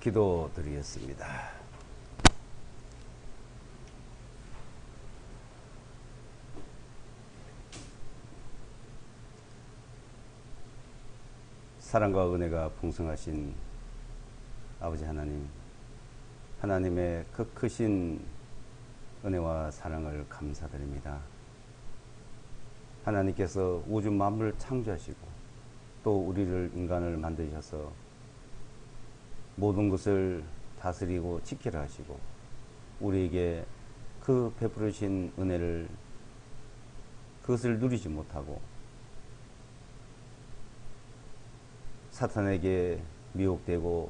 기도드리겠습니다. 사랑과 은혜가 풍성하신 아버지 하나님, 하나님의 그 크신 은혜와 사랑을 감사드립니다. 하나님께서 우주 만물을 창조하시고 또 우리를 인간을 만드셔서 모든 것을 다스리고 지키라 하시고 우리에게 그 베푸르신 은혜를 그것을 누리지 못하고 사탄에게 미혹되고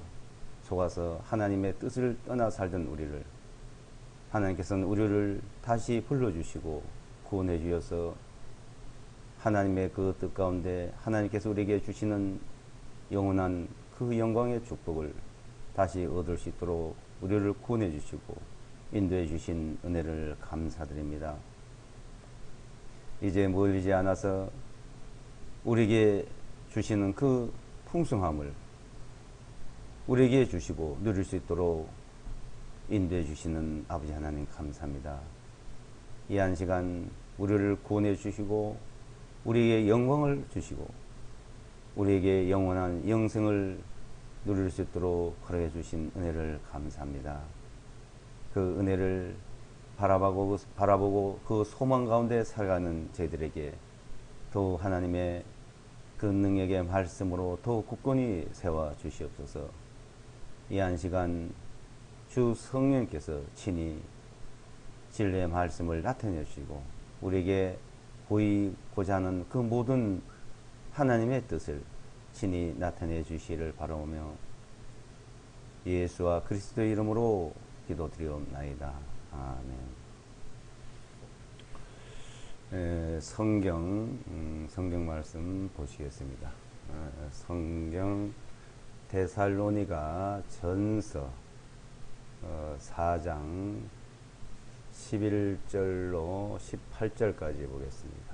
속아서 하나님의 뜻을 떠나 살던 우리를 하나님께서는 우리를 다시 불러주시고 구원해 주셔서 하나님의 그 뜻 가운데 하나님께서 우리에게 주시는 영원한 그 영광의 축복을 다시 얻을 수 있도록 우리를 구원해 주시고 인도해 주신 은혜를 감사드립니다. 이제 멀리지 않아서 우리에게 주시는 그 풍성함을 우리에게 주시고 누릴 수 있도록 인도해 주시는 아버지 하나님 감사합니다. 이 한 시간 우리를 구원해 주시고 우리에게 영광을 주시고 우리에게 영원한 영생을 누릴 수 있도록 허락해 주신 은혜를 감사합니다. 그 은혜를 바라보고 그 소망 가운데 살아가는 저희들에게 더 하나님의 그 능력의 말씀으로 더 굳건히 세워 주시옵소서. 이 한 시간 주 성령께서 친히 진리의 말씀을 나타내 주시고 우리에게 보이고자 하는 그 모든 하나님의 뜻을 친히 나타내 주시기를 바라오며 예수와 그리스도의 이름으로 기도드리옵나이다. 아멘. 성경 말씀 보시겠습니다. 성경 데살로니가 전서 4장 11절로 18절까지 보겠습니다.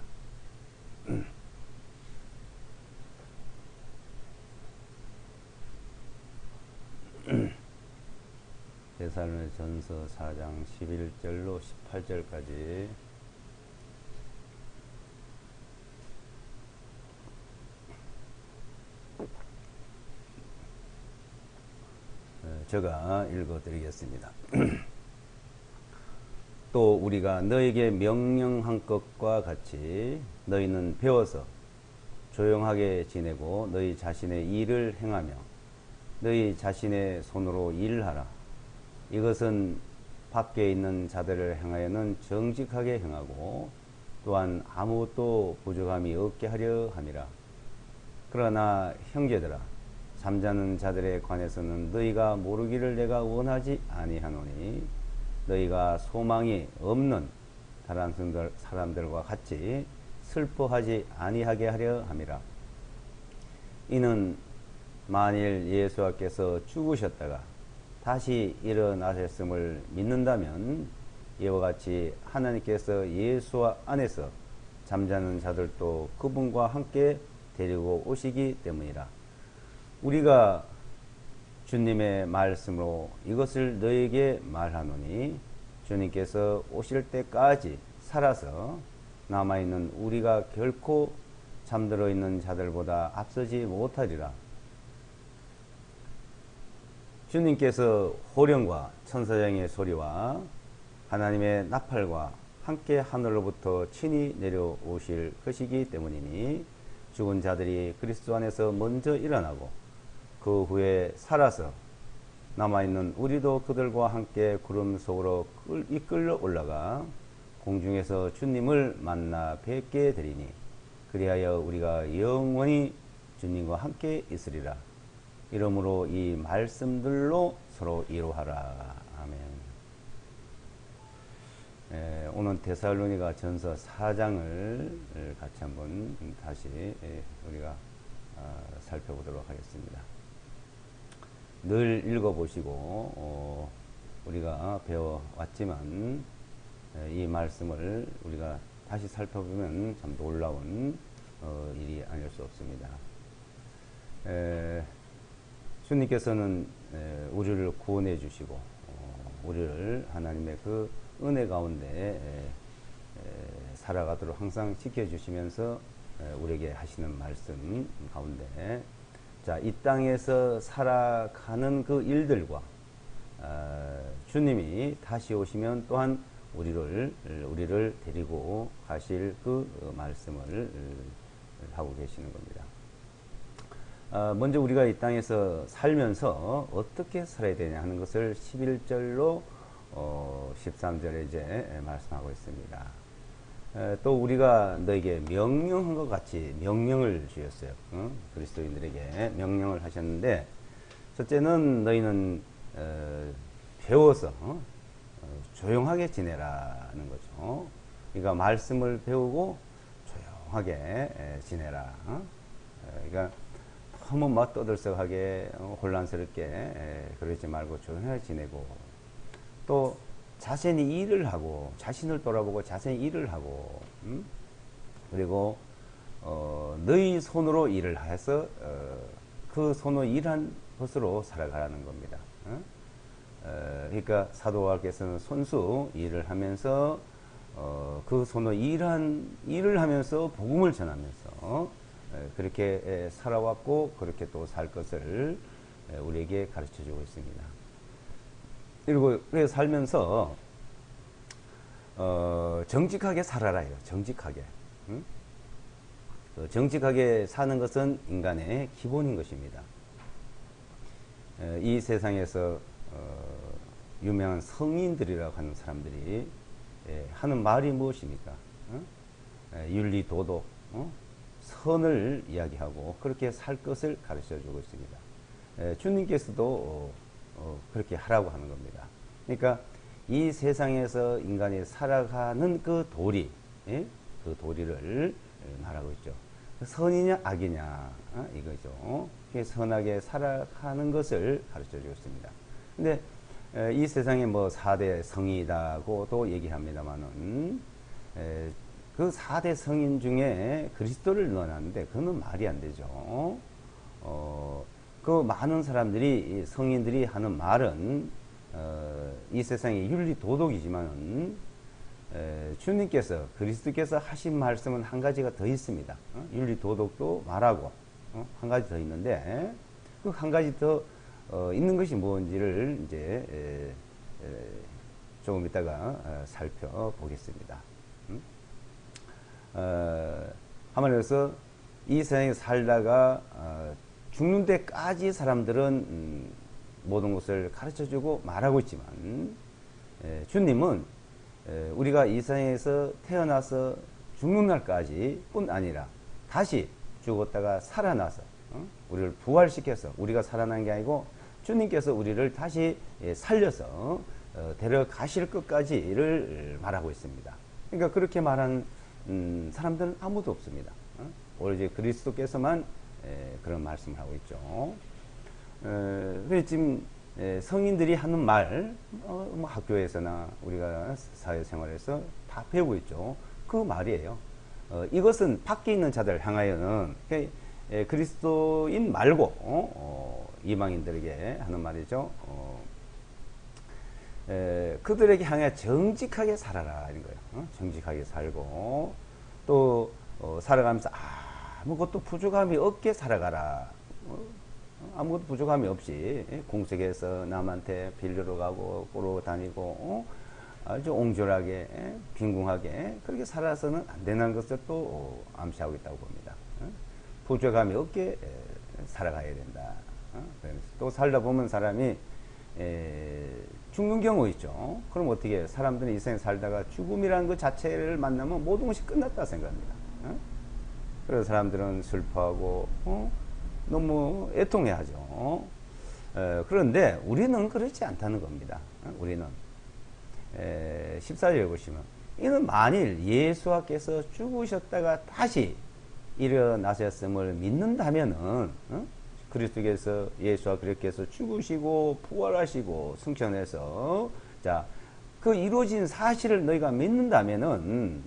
데살로니 전서 4장 11절로 18절까지 제가 읽어드리겠습니다. 또 우리가 너에게 명령한 것과 같이 너희는 배워서 조용하게 지내고 너희 자신의 일을 행하며 너희 자신의 손으로 일하라. 이것은 밖에 있는 자들을 향하여는 정직하게 행하고 또한 아무것도 부족함이 없게 하려 함이라. 그러나 형제들아, 잠자는 자들에 관해서는 너희가 모르기를 내가 원하지 아니하노니 너희가 소망이 없는 다른 사람들과 같이 슬퍼하지 아니하게 하려 함이라. 이는 만일 예수께서 죽으셨다가 다시 일어나셨음을 믿는다면 이와 같이 하나님께서 예수 안에서 잠자는 자들도 그분과 함께 데리고 오시기 때문이라. 우리가 주님의 말씀으로 이것을 너에게 말하노니 주님께서 오실 때까지 살아서 남아있는 우리가 결코 잠들어 있는 자들보다 앞서지 못하리라. 주님께서 호령과 천사장의 소리와 하나님의 나팔과 함께 하늘로부터 친히 내려오실 것이기 때문이니 죽은 자들이 그리스도 안에서 먼저 일어나고 그 후에 살아서 남아있는 우리도 그들과 함께 구름 속으로 이끌려 올라가 공중에서 주님을 만나 뵙게 되리니 그리하여 우리가 영원히 주님과 함께 있으리라. 이러므로 이 말씀들로 서로 이루하라. 아멘. 오늘 데살로니가 전서 4장을 같이 한번 다시 우리가 살펴보도록 하겠습니다. 늘 읽어보시고 우리가 배워왔지만 이 말씀을 우리가 다시 살펴보면 참 놀라운 일이 아닐 수 없습니다. 주님께서는 우리를 구원해 주시고 우리를 하나님의 그 은혜 가운데 살아가도록 항상 지켜주시면서 우리에게 하시는 말씀 가운데, 자, 이 땅에서 살아가는 그 일들과 주님이 다시 오시면 또한 우리를 데리고 가실 그 말씀을 하고 계시는 겁니다. 먼저 우리가 이 땅에서 살면서 어떻게 살아야 되냐 하는 것을 11절로 13절에 이제 말씀하고 있습니다. 또 우리가 너에게 명령한 것 같이 명령을 주셨어요. 그리스도인들에게 명령을 하셨는데, 첫째는 너희는 배워서 조용하게 지내라는 거죠. 그러니까 말씀을 배우고 조용하게 지내라. 그러니까 너무 막 떠들썩하게 혼란스럽게 그러지 말고 조용하게 지내고, 또 자신이 일을 하고 자신을 돌아보고 자신이 일을 하고, 그리고 너희 손으로 일을 해서 그 손으로 일한 것으로 살아가라는 겁니다. 그러니까 사도 바울께서는 손수 일을 하면서 그 손으로 일을 하면서 복음을 전하면서 그렇게 살아왔고 그렇게 또 살 것을 우리에게 가르쳐 주고 있습니다. 그리고 그래서 살면서 정직하게 살아라 해요. 정직하게. 정직하게 사는 것은 인간의 기본인 것입니다. 이 세상에서 유명한 성인들이라고 하는 사람들이 하는 말이 무엇입니까? 윤리, 도덕, 선을 이야기하고 그렇게 살 것을 가르쳐 주고 있습니다. 주님께서도 그렇게 하라고 하는 겁니다. 그러니까 이 세상에서 인간이 살아가는 그 도리, 그 도리를 말하고 있죠. 선이냐 악이냐 이거죠. 선하게 살아가는 것을 가르쳐 주고 있습니다. 근데 이 세상에 뭐 4대 성이다고도 얘기합니다만은 그 4대 성인 중에 그리스도를 넣어놨는데 그거는 말이 안 되죠. 그 많은 사람들이 성인들이 하는 말은 이 세상의 윤리 도덕이지만 주님께서 그리스도께서 하신 말씀은 한 가지가 더 있습니다. 윤리 도덕도 말하고 한 가지 더 있는데 그 한 가지 더 있는 것이 뭔지를 이제 조금 이따가 살펴보겠습니다. 한마디로 해서 이 세상에 살다가 죽는 데까지 사람들은 모든 것을 가르쳐주고 말하고 있지만 주님은 우리가 이 세상에서 태어나서 죽는 날까지 뿐 아니라 다시 죽었다가 살아나서 우리를 부활시켜서 우리가 살아난 게 아니고 주님께서 우리를 다시 살려서 데려가실 것까지를 말하고 있습니다. 그러니까 그렇게 말한 사람들은 아무도 없습니다. 오로지 그리스도께서만 그런 말씀을 하고 있죠. 그래서 지금 성인들이 하는 말, 뭐 학교에서나 우리가 사회생활에서 다 배우고 있죠. 그 말이에요. 이것은 밖에 있는 자들을 향하여는 그리스도인 말고 이방인들에게 하는 말이죠. 그들에게 향해 정직하게 살아라 이런 거예요. 정직하게 살고 또 살아가면서 아무것도 부족함이 없게 살아가라. 아무것도 부족함이 없이 공석에서 남한테 빌려러 가고 꼬러 다니고 아주 옹졸하게 빈궁하게 그렇게 살아서는 안 되는 것을 또 암시하고 있다고 봅니다. 부족함이 없게 살아가야 된다. 또 살다 보면 사람이 죽는 경우 있죠. 그럼 어떻게 해요? 사람들은 이 생에 살다가 죽음이라는 것 자체를 만나면 모든 것이 끝났다 생각합니다. 그래서 사람들은 슬퍼하고 너무 애통해하죠. 그런데 우리는 그렇지 않다는 겁니다. 우리는 14절에 보시면 이는 만일 예수께서 죽으셨다가 다시 일어나셨음을 믿는다면은 그리스도께서 예수와 그리스도께서 죽으시고 부활하시고 승천해서 자 그 이루어진 사실을 너희가 믿는다면은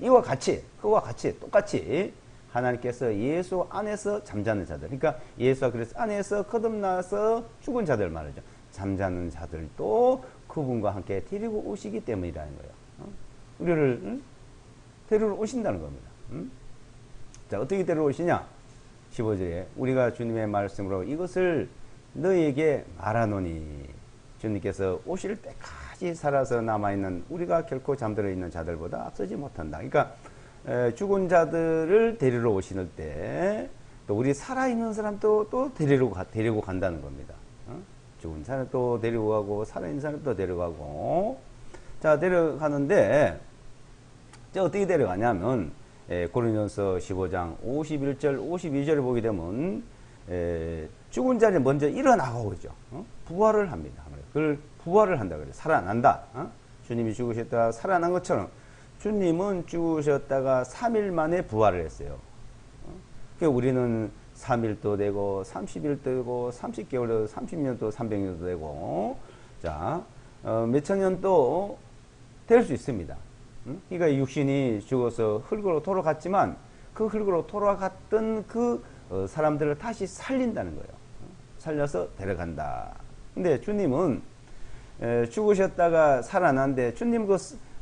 이와 같이 그와 같이 똑같이 하나님께서 예수 안에서 잠자는 자들, 그러니까 예수와 그리스도 안에서 거듭나서 죽은 자들 말이죠. 잠자는 자들도 그분과 함께 데리고 오시기 때문이라는 거예요. 우리를 데리러 오신다는 겁니다. 자, 어떻게 데리러 오시냐? 15절에 우리가 주님의 말씀으로 이것을 너희에게 말하노니, 주님께서 오실 때까지 살아서 남아있는 우리가 결코 잠들어 있는 자들보다 앞서지 못한다. 그러니까 죽은 자들을 데리러 오시는 때 또 우리 살아있는 사람도 또 데리고 간다는 겁니다. 죽은 사람도 데리고 가고 살아있는 사람도 데려가고. 자, 데려가는데 어떻게 데려가냐면 고린도전서 15장 51절 52절을 보게 되면 죽은 자를 먼저 일어나고 그러죠. 부활을 합니다. 그걸 부활을 한다 그래요. 살아난다. 주님이 죽으셨다가 살아난 것처럼 주님은 죽으셨다가 3일 만에 부활을 했어요. 그러니까 우리는 3일도 되고 30일도 되고 30개월도 30년도 300년도 되고 자 몇천 년도 될 수 있습니다. 그러니까 육신이 죽어서 흙으로 돌아갔지만 그 흙으로 돌아갔던 그 사람들을 다시 살린다는 거예요. 살려서 데려간다. 근데 주님은 죽으셨다가 살아난데 주님 그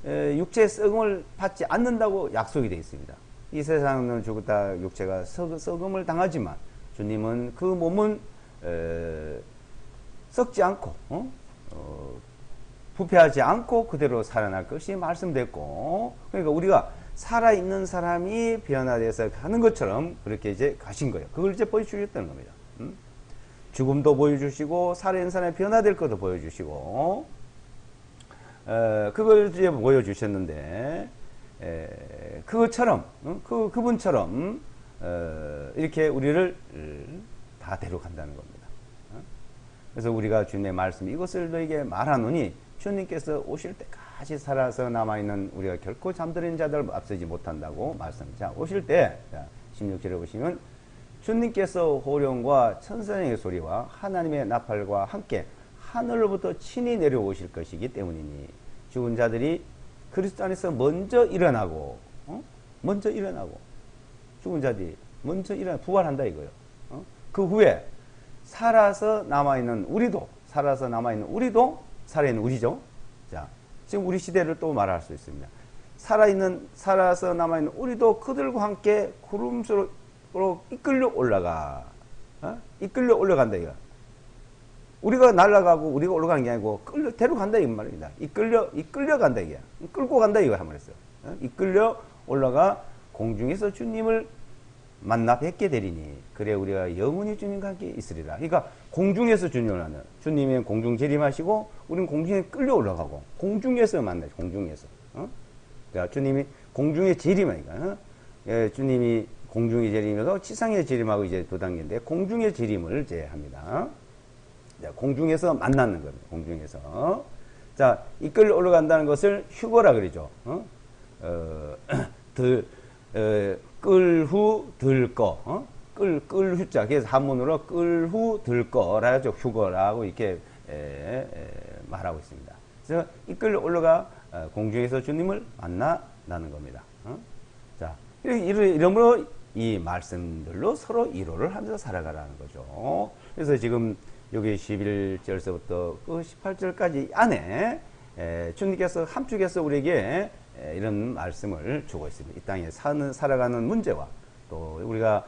육체의 썩음을 받지 않는다고 약속이 되어 있습니다. 이 세상은 죽었다 육체가 썩음을 당하지만 주님은 그 몸은 썩지 않고 부패하지 않고 그대로 살아날 것이 말씀됐고, 그러니까 우리가 살아있는 사람이 변화돼서 가는 것처럼 그렇게 이제 가신 거예요. 그걸 이제 보여주셨다는 겁니다. 죽음도 보여주시고 살아있는 사람이 변화될 것도 보여주시고 그걸 이제 보여주셨는데 그것처럼 그분처럼 이렇게 우리를 다 데려간다는 겁니다. 그래서 우리가 주님의 말씀 이것을 너에게 말하노니 주님께서 오실 때까지 살아서 남아있는 우리가 결코 잠들은 자들 앞서지 못한다고 말씀합니다. 오실 때 16절에 보시면 주님께서 호령과 천사의 소리와 하나님의 나팔과 함께 하늘로부터 친히 내려오실 것이기 때문이니 죽은 자들이 그리스도 안에서 먼저 일어나고 죽은 자들이 먼저 부활한다 이거예요. 그 후에 살아서 남아있는 우리도 살아있는 우리죠. 자, 지금 우리 시대를 또 말할 수 있습니다. 살아서 남아있는 우리도 그들과 함께 구름으로 이끌려 올라간다 이거. 우리가 날아가고 우리가 올라가는 게 아니고 데려간다 이 말입니다. 이끌려간다 이게. 끌고 간다 이거 한번 했어요. 이끌려 올라가 공중에서 주님을 만나 뵙게 되리니 그래 우리가 영원히 주님과 함께 있으리라. 그러니까 공중에서 주님을 만나. 주님은 공중 재림하시고 우리는 공중에 끌려 올라가고 공중에서 만나죠. 공중에서. 그러니까 주님이 공중에 재림하니까 주님이 공중에 재림하고 지상에 재림하고 이제 두 단계인데 공중에 재림을 이제 합니다. 자, 공중에서 만나는 겁니다. 공중에서. 자, 이끌려 올라간다는 것을 휴거라 그러죠. 끌후 들거. 끌후자. 그래서 한문으로 끌후 들거라 하죠. 휴거라고 이렇게 말하고 있습니다. 그래서 이끌려 올라가 공중에서 주님을 만나는 겁니다. 자, 이러므로 이 말씀들로 서로 위로를 하면서 살아가라는 거죠. 그래서 지금 여기 11절서부터 그 18절까지 안에 주님께서 함축해서 우리에게 이런 말씀을 주고 있습니다. 이 땅에 살아가는 문제와 또 우리가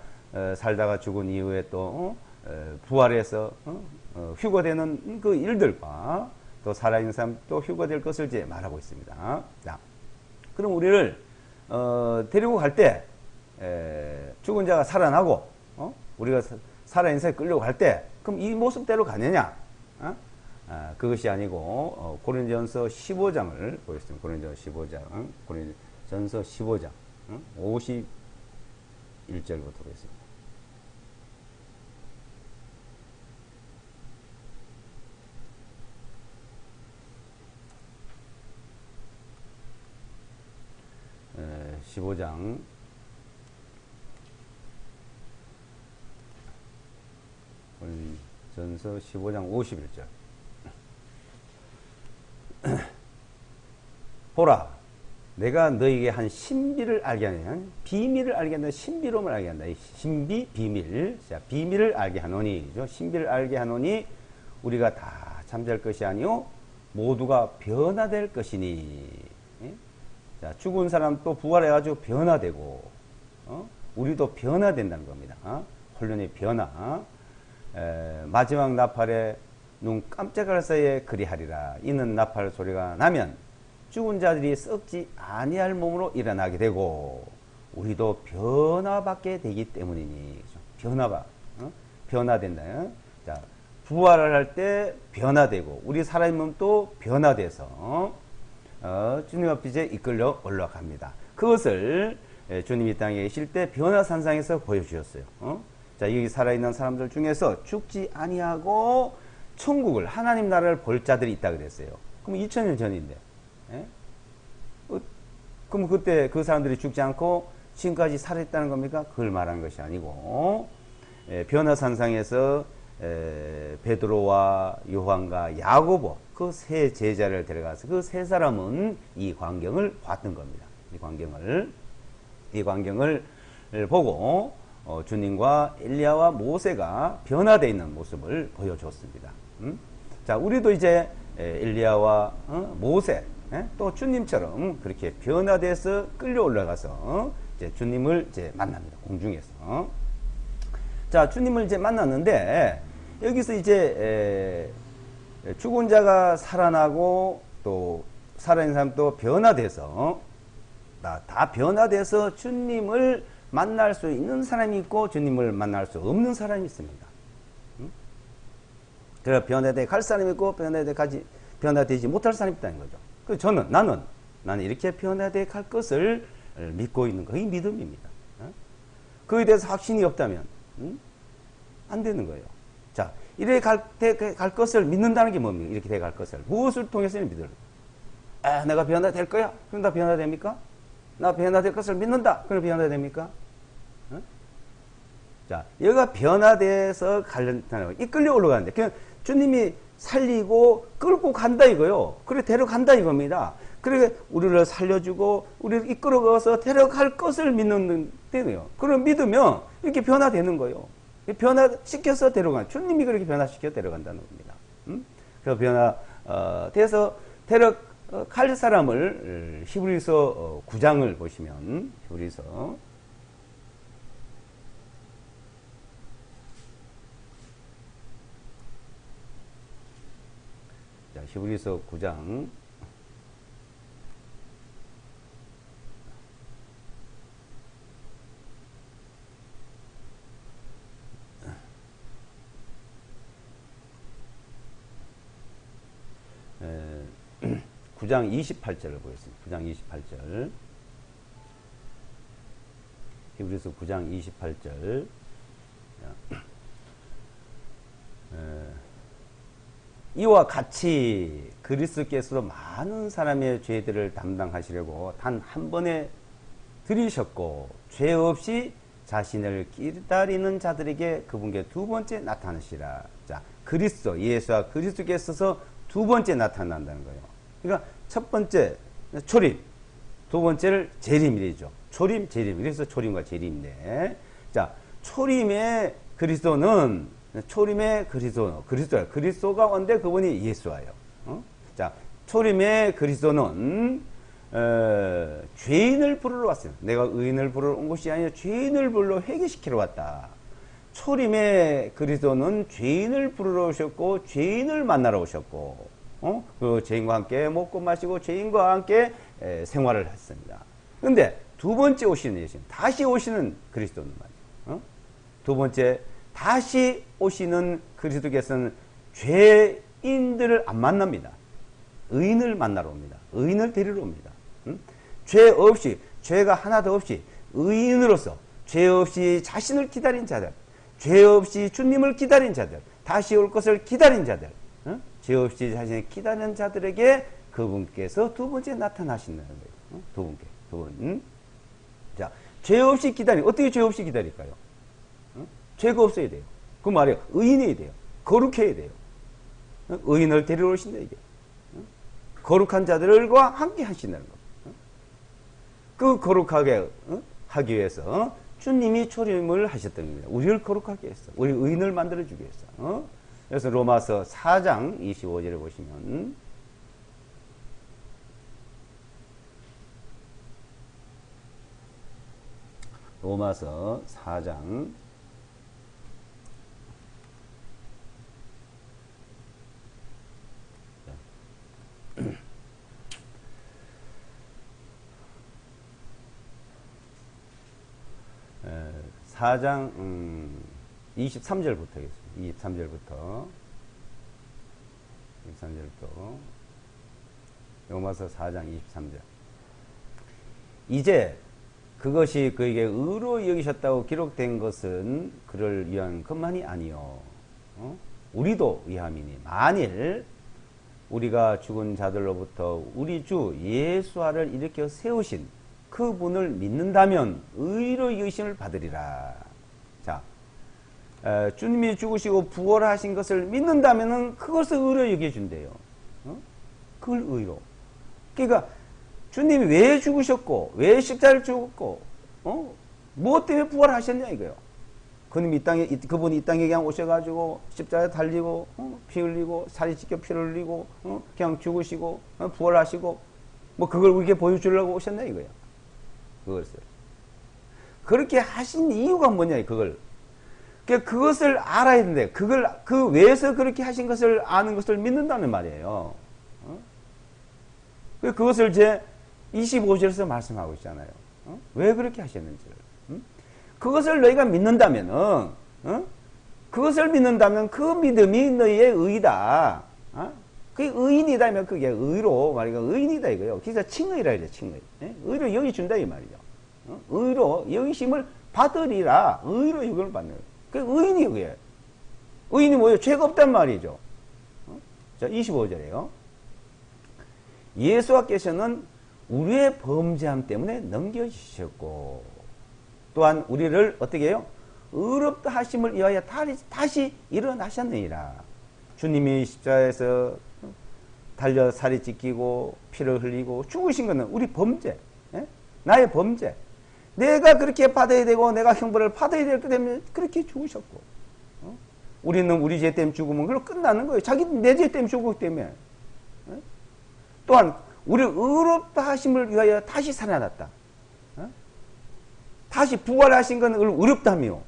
살다가 죽은 이후에 또 부활해서 휴거되는 그 일들과 또 살아있는 사람 또 휴거될 것을 이제 말하고 있습니다. 자, 그럼 우리를 데리고 갈 때 죽은 자가 살아나고 우리가 살아있는 사람이 끌려고 갈 때 그럼 이 모습대로 가느냐? 그것이 아니고 고린도전서 15장을 보겠습니다. 고린도전서 15장 51절부터 보겠습니다. 에, 15장 전서 15장 51절 보라 내가 너에게 한 신비를 알게 하는, 비밀을 알게 한다, 신비로움을 알게 한다. 이 신비, 비밀. 자, 비밀을 알게 하노니, 그죠? 신비를 알게 하노니, 우리가 다 잠잘 것이 아니요 모두가 변화될 것이니. 예? 자, 죽은 사람 또 부활해가지고 변화되고, 우리도 변화된다는 겁니다. 혼련의 변화. 마지막 나팔에 눈 깜짝할 사이에 그리하리라. 이는 나팔 소리가 나면 죽은 자들이 썩지 아니할 몸으로 일어나게 되고, 우리도 변화받게 되기 때문이니. 변화된다. 자, 부활을 할 때 변화되고, 우리 살아있는 몸도 변화돼서 주님 앞에 이끌려 올라갑니다. 그것을 주님이 땅에 계실 때 변화산상에서 보여주셨어요. 자, 여기 살아있는 사람들 중에서 죽지 아니하고 천국을, 하나님 나라를 볼 자들이 있다 그랬어요. 그럼 2000년 전인데, 예? 그럼 그때 그 사람들이 죽지 않고 지금까지 살아있다는 겁니까? 그걸 말하는 것이 아니고, 변화산상에서 베드로와 요한과 야고보, 그 세 제자를 데려가서 그 세 사람은 이 광경을 봤던 겁니다. 이 광경을 보고 주님과 엘리야와 모세가 변화되어 있는 모습을 보여줬습니다. 자, 우리도 이제 엘리야와 모세, 또 주님처럼 그렇게 변화돼서 끌려 올라가서 이제 주님을 이제 만납니다. 공중에서. 자, 주님을 이제 만났는데, 여기서 이제 죽은 자가 살아나고 또 살아있는 사람도 변화돼서, 다 변화돼서 주님을 만날 수 있는 사람이 있고 주님을 만날 수 없는 사람이 있습니다. 그래서 변화돼 갈 사람이 있고 변화되지 못할 사람이 있다는 거죠. 그래서 나는 이렇게 변화돼 갈 것을 믿고 있는 거, 이 믿음입니다. 그에 대해서 확신이 없다면 안 되는 거예요. 자, 이렇게 갈 것을 믿는다는 게 뭡니까? 이렇게 돼 갈 것을 무엇을 통해서는 믿을? 내가 변화될 거야? 그럼 나 변화됩니까? 나 변화될 것을 믿는다. 그럼 변화됩니까? 자, 얘가 변화돼서 가려는, 이끌려 올라가는데, 그냥 주님이 살리고 끌고 간다 이거요. 그래, 데려간다 이겁니다. 그래, 우리를 살려주고, 우리를 이끌어가서 데려갈 것을 믿는 데요. 그럼 믿으면 이렇게 변화되는 거예요. 변화시켜서 데려가는, 주님이 그렇게 변화시켜 데려간다는 겁니다. 그래서 변화돼서 갈 사람을 히브리서 9장을 보시면, 히브리서 히브리서 9장 9장 28절을 보겠습니다. 9장 28절. 히브리서 9장 28절. 이와 같이 그리스도께서도 많은 사람의 죄들을 담당하시려고 단 한 번에 들이셨고 죄 없이 자신을 기다리는 자들에게 그분께 두 번째 나타나시라. 자, 그리스도, 예수와 그리스도께서 두 번째 나타난다는 거예요. 그러니까 첫 번째 초림, 두 번째를 재림이죠. 초림, 재림. 그래서 초림과 재림인데, 자, 초림의 그리스도는, 초림의 그리스도가 온데 그분이 예수와요. 자, 초림의 그리스도는 죄인을 부르러 왔어요. 내가 의인을 부르러 온 것이 아니라 죄인을 부르러 회개시키러 왔다. 초림의 그리스도는 죄인을 부르러 오셨고 죄인을 만나러 오셨고, 그 죄인과 함께 먹고 마시고 죄인과 함께 생활을 했습니다. 그런데 두 번째 오시는 예수, 다시 오시는 그리스도는 말이에요. 두 번째 다시 오시는 그리스도께서는 죄인들을 안 만납니다. 의인을 만나러 옵니다. 의인을 데리러 옵니다. 죄 없이, 죄가 하나도 없이 의인으로서 죄 없이 자신을 기다린 자들, 죄 없이 주님을 기다린 자들, 다시 올 것을 기다린 자들, 죄 없이 자신을 기다리는 자들에게 그분께서 두 번째 나타나신다는 거예요. 두 분. 자, 죄 없이 기다리, 어떻게 죄 없이 기다릴까요? 죄가 없어야 돼요. 그 말이에요. 의인이 돼요. 거룩해야 돼요. 의인을 데리러 오신다, 이게. 거룩한 자들과 함께 하신다는 겁니다. 그 거룩하게 하기 위해서 주님이 초림을 하셨던 겁니다. 우리를 거룩하게 했어. 우리 의인을 만들어주기 위해서. 그래서 로마서 4장 25절에 보시면 로마서 4장 4장 23절부터 하겠습니다. 23절부터 로마서 4장 23절. 이제 그것이 그에게 의로 여기셨다고 기록된 것은 그를 위한 것만이 아니요 우리도 위함이니 만일 우리가 죽은 자들로부터 우리 주 예수와를 일으켜 세우신 그분을 믿는다면 의로 여기심을 받으리라. 자, 주님이 죽으시고 부활하신 것을 믿는다면은 그것을 의로 여겨준대요. 그걸 의로. 그러니까 주님이 왜 죽으셨고, 왜 십자가를 죽었고, 무엇 때문에 부활하셨냐 이거요. 그분이 이 땅에 그냥 오셔가지고 십자가에 달리고 피 흘리고 살이 찢겨 피를 흘리고 그냥 죽으시고 부활하시고 뭐 그걸 우리에게 보여주려고 오셨냐 이거요. 그것을 그렇게 하신 이유가 뭐냐 그걸. 그러니까 그것을 알아야 되는데 그 왜서 그렇게 하신 것을 아는 것을 믿는다는 말이에요. 그것을 제 25절에서 말씀하고 있잖아요. 왜 그렇게 하셨는지를. 그것을 너희가 믿는다면은, 그것을 믿는다면 그 믿음이 너희의 의다. 그게 의인이다면 그게 의로 말이야. 의인이다 이거요. 그래서 칭의라 이래, 칭의. 의로 여기준다 이 말이죠. 의로 여기심을 받으리라. 의로 여기를 받는 거예요. 그 의인이 그게. 의인이 뭐예요? 죄가 없단 말이죠. 자, 25절이에요. 예수께서는 우리의 범죄함 때문에 넘겨주셨고 또한 우리를 어떻게 해요? 의롭다 하심을 위하여 다시 일어나셨느니라. 주님이 십자가에서 달려 살이 찢기고 피를 흘리고 죽으신 것은 우리 범죄, 나의 범죄. 내가 그렇게 받아야 되고 내가 형벌을 받아야 될 것 때문에 그렇게 죽으셨고 우리는 우리 죄 때문에 죽으면 그걸로 끝나는 거예요. 자기 내 죄 때문에 죽었기 때문에. 또한 우리 의롭다 하심을 위하여 다시 살아났다. 다시 부활하신 것은 의롭다며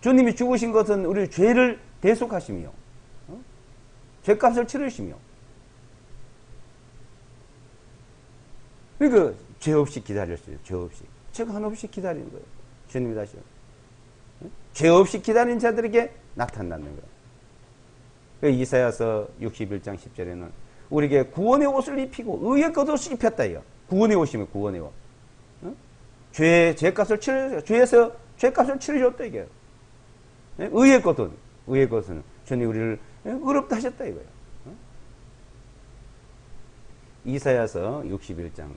주님이 죽으신 것은 우리 죄를 대속하시며 죄값을 치르시며 그러니까 죄 없이 기다렸어요. 죄 없이. 죄가 하나 없이 기다리는 거예요. 주님이 다시 죄 없이 기다린 자들에게 나타나는 거예요. 이사야서 61장 10절에는 우리에게 구원의 옷을 입히고 의의 겉옷을 입혔다 이거. 구원의 옷이면 구원의 옷. 죄값을 치르 죄에서 죄값을 치르셨다 이게. 의의 겉은 주님 우리를 의롭다 하셨다 이거예요. 이사야서 61장.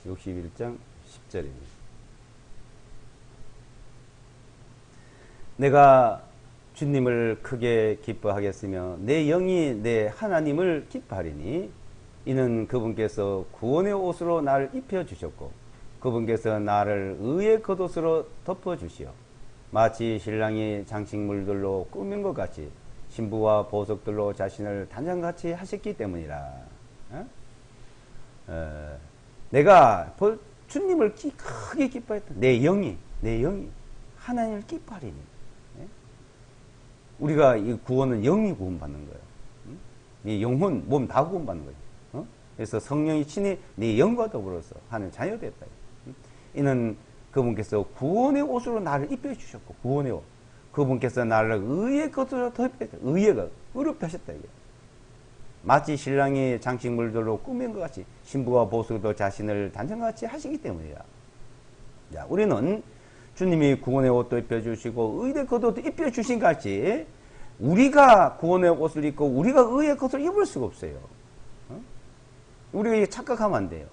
61장 10절입니다. 내가 주님을 크게 기뻐하겠으며 내 영이 내 하나님을 기뻐하리니 이는 그분께서 구원의 옷으로 나를 입혀주셨고 그분께서 나를 의의 겉옷으로 덮어주시어 마치 신랑이 장식물들로 꾸민 것 같이 신부와 보석들로 자신을 단장같이 하셨기 때문이라. 내가 주님을 크게 기뻐했다. 내 영이 하나님을 기뻐하리니. 우리가 이 구원은 영이 구원받는 거예요. 이 영혼, 몸 다 구원받는 거예요. 그래서 성령이 친히 네 영과 더불어서 하는 자녀 됐다. 이는 그분께서 구원의 옷으로 나를 입혀주셨고 구원의 옷. 그분께서 나를 의의 겉으로 덮였다. 의의가 의롭다 하셨다. 이게. 마치 신랑이 장식물들로 꾸민 것 같이 신부와 보석도 자신을 단정같이 하시기 때문이다. 자, 우리는 주님이 구원의 옷도 입혀주시고 의의 겉옷도 입혀주신 같이 우리가 구원의 옷을 입고 우리가 의의 겉을 입을 수가 없어요. 우리가 착각하면 안 돼요.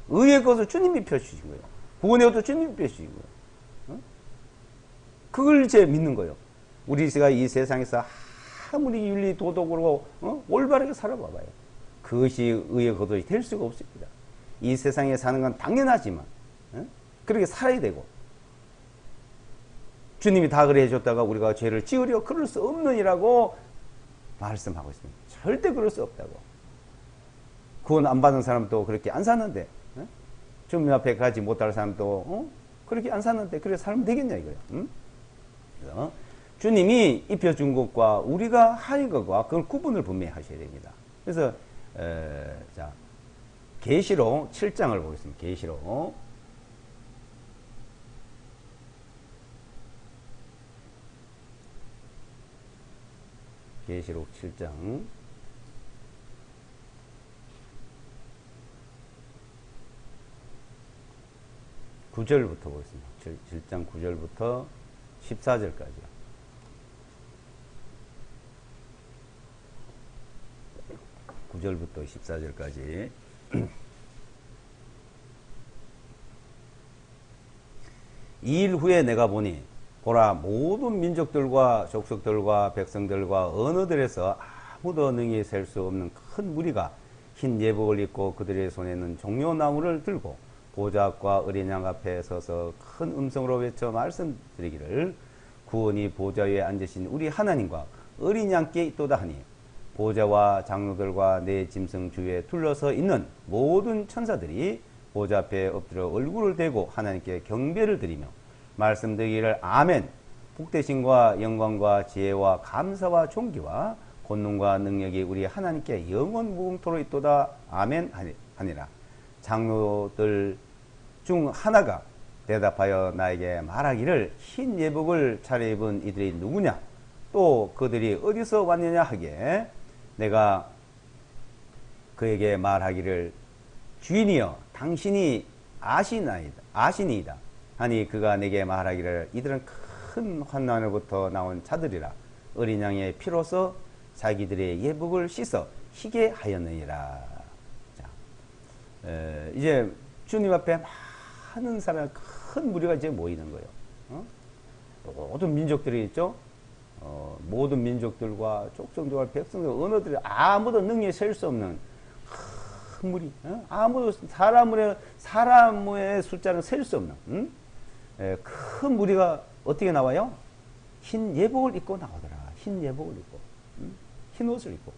의의 겉을 주님이 입혀주신 거예요. 구원의 옷도 주님이 입혀주신 거예요. 그걸 이제 믿는 거예요. 우리가 이 세상에서 아무리 윤리 도덕으로 올바르게 살아봐봐요. 그것이 의의 겉옷이 될 수가 없습니다. 이 세상에 사는 건 당연하지만 그렇게 살아야 되고 주님이 다 그래 해줬다가 우리가 죄를 지으려 그럴 수 없느니라고 말씀하고 있습니다. 절대 그럴 수 없다고. 구원 안 받은 사람도 그렇게 안 사는데 주님 앞에 가지 못할 사람도 그렇게 안 사는데 그렇게 살면 되겠냐 이거예요. 그래서 주님이 입혀준 것과 우리가 하는 것과 그걸 구분을 분명히 하셔야 됩니다. 그래서 자 계시록 7장을 보겠습니다. 계시록 계시록 7장 9절부터 보겠습니다. 7장 9절부터 14절까지요. 9절부터 14절까지 이 일 후에 내가 보니 보라 모든 민족들과 족속들과 백성들과 언어들에서 아무도 능히 셀 수 없는 큰 무리가 흰 예복을 입고 그들의 손에는 종려나무를 들고 보좌 앞과 어린 양 앞에 서서 큰 음성으로 외쳐 말씀드리기를 구원이 보좌 위에 앉으신 우리 하나님과 어린 양께 있도다 하니 보좌와 장로들과 내 짐승 주위에 둘러서 있는 모든 천사들이 보좌 앞에 엎드려 얼굴을 대고 하나님께 경배를 드리며 말씀드리기를 아멘. 복되심과 영광과 지혜와 감사와 존귀와 권능과 능력이 우리 하나님께 영원 무궁토록 있도다. 아멘 하니라. 장로들 중 하나가 대답하여 나에게 말하기를 흰 예복을 차려입은 이들이 누구냐 또 그들이 어디서 왔느냐 하기에 내가 그에게 말하기를 주인이여 당신이 아시니이다 하니 그가 내게 말하기를 이들은 큰 환난으로부터 나온 자들이라 어린 양의 피로써 자기들의 예복을 씻어 희게 하였느니라. 자, 이제 주님 앞에 많은 사람, 큰 무리가 이제 모이는 거예요. 모든 민족들이 있죠. 모든 민족들과 족속들과 백성들, 언어들이 아무도 능력에 셀 수 없는 큰 무리, 아무도 사람의 숫자는 셀 수 없는 큰 무리가 어떻게 나와요? 흰 예복을 입고 나오더라. 흰 예복을 입고, 흰 옷을 입고,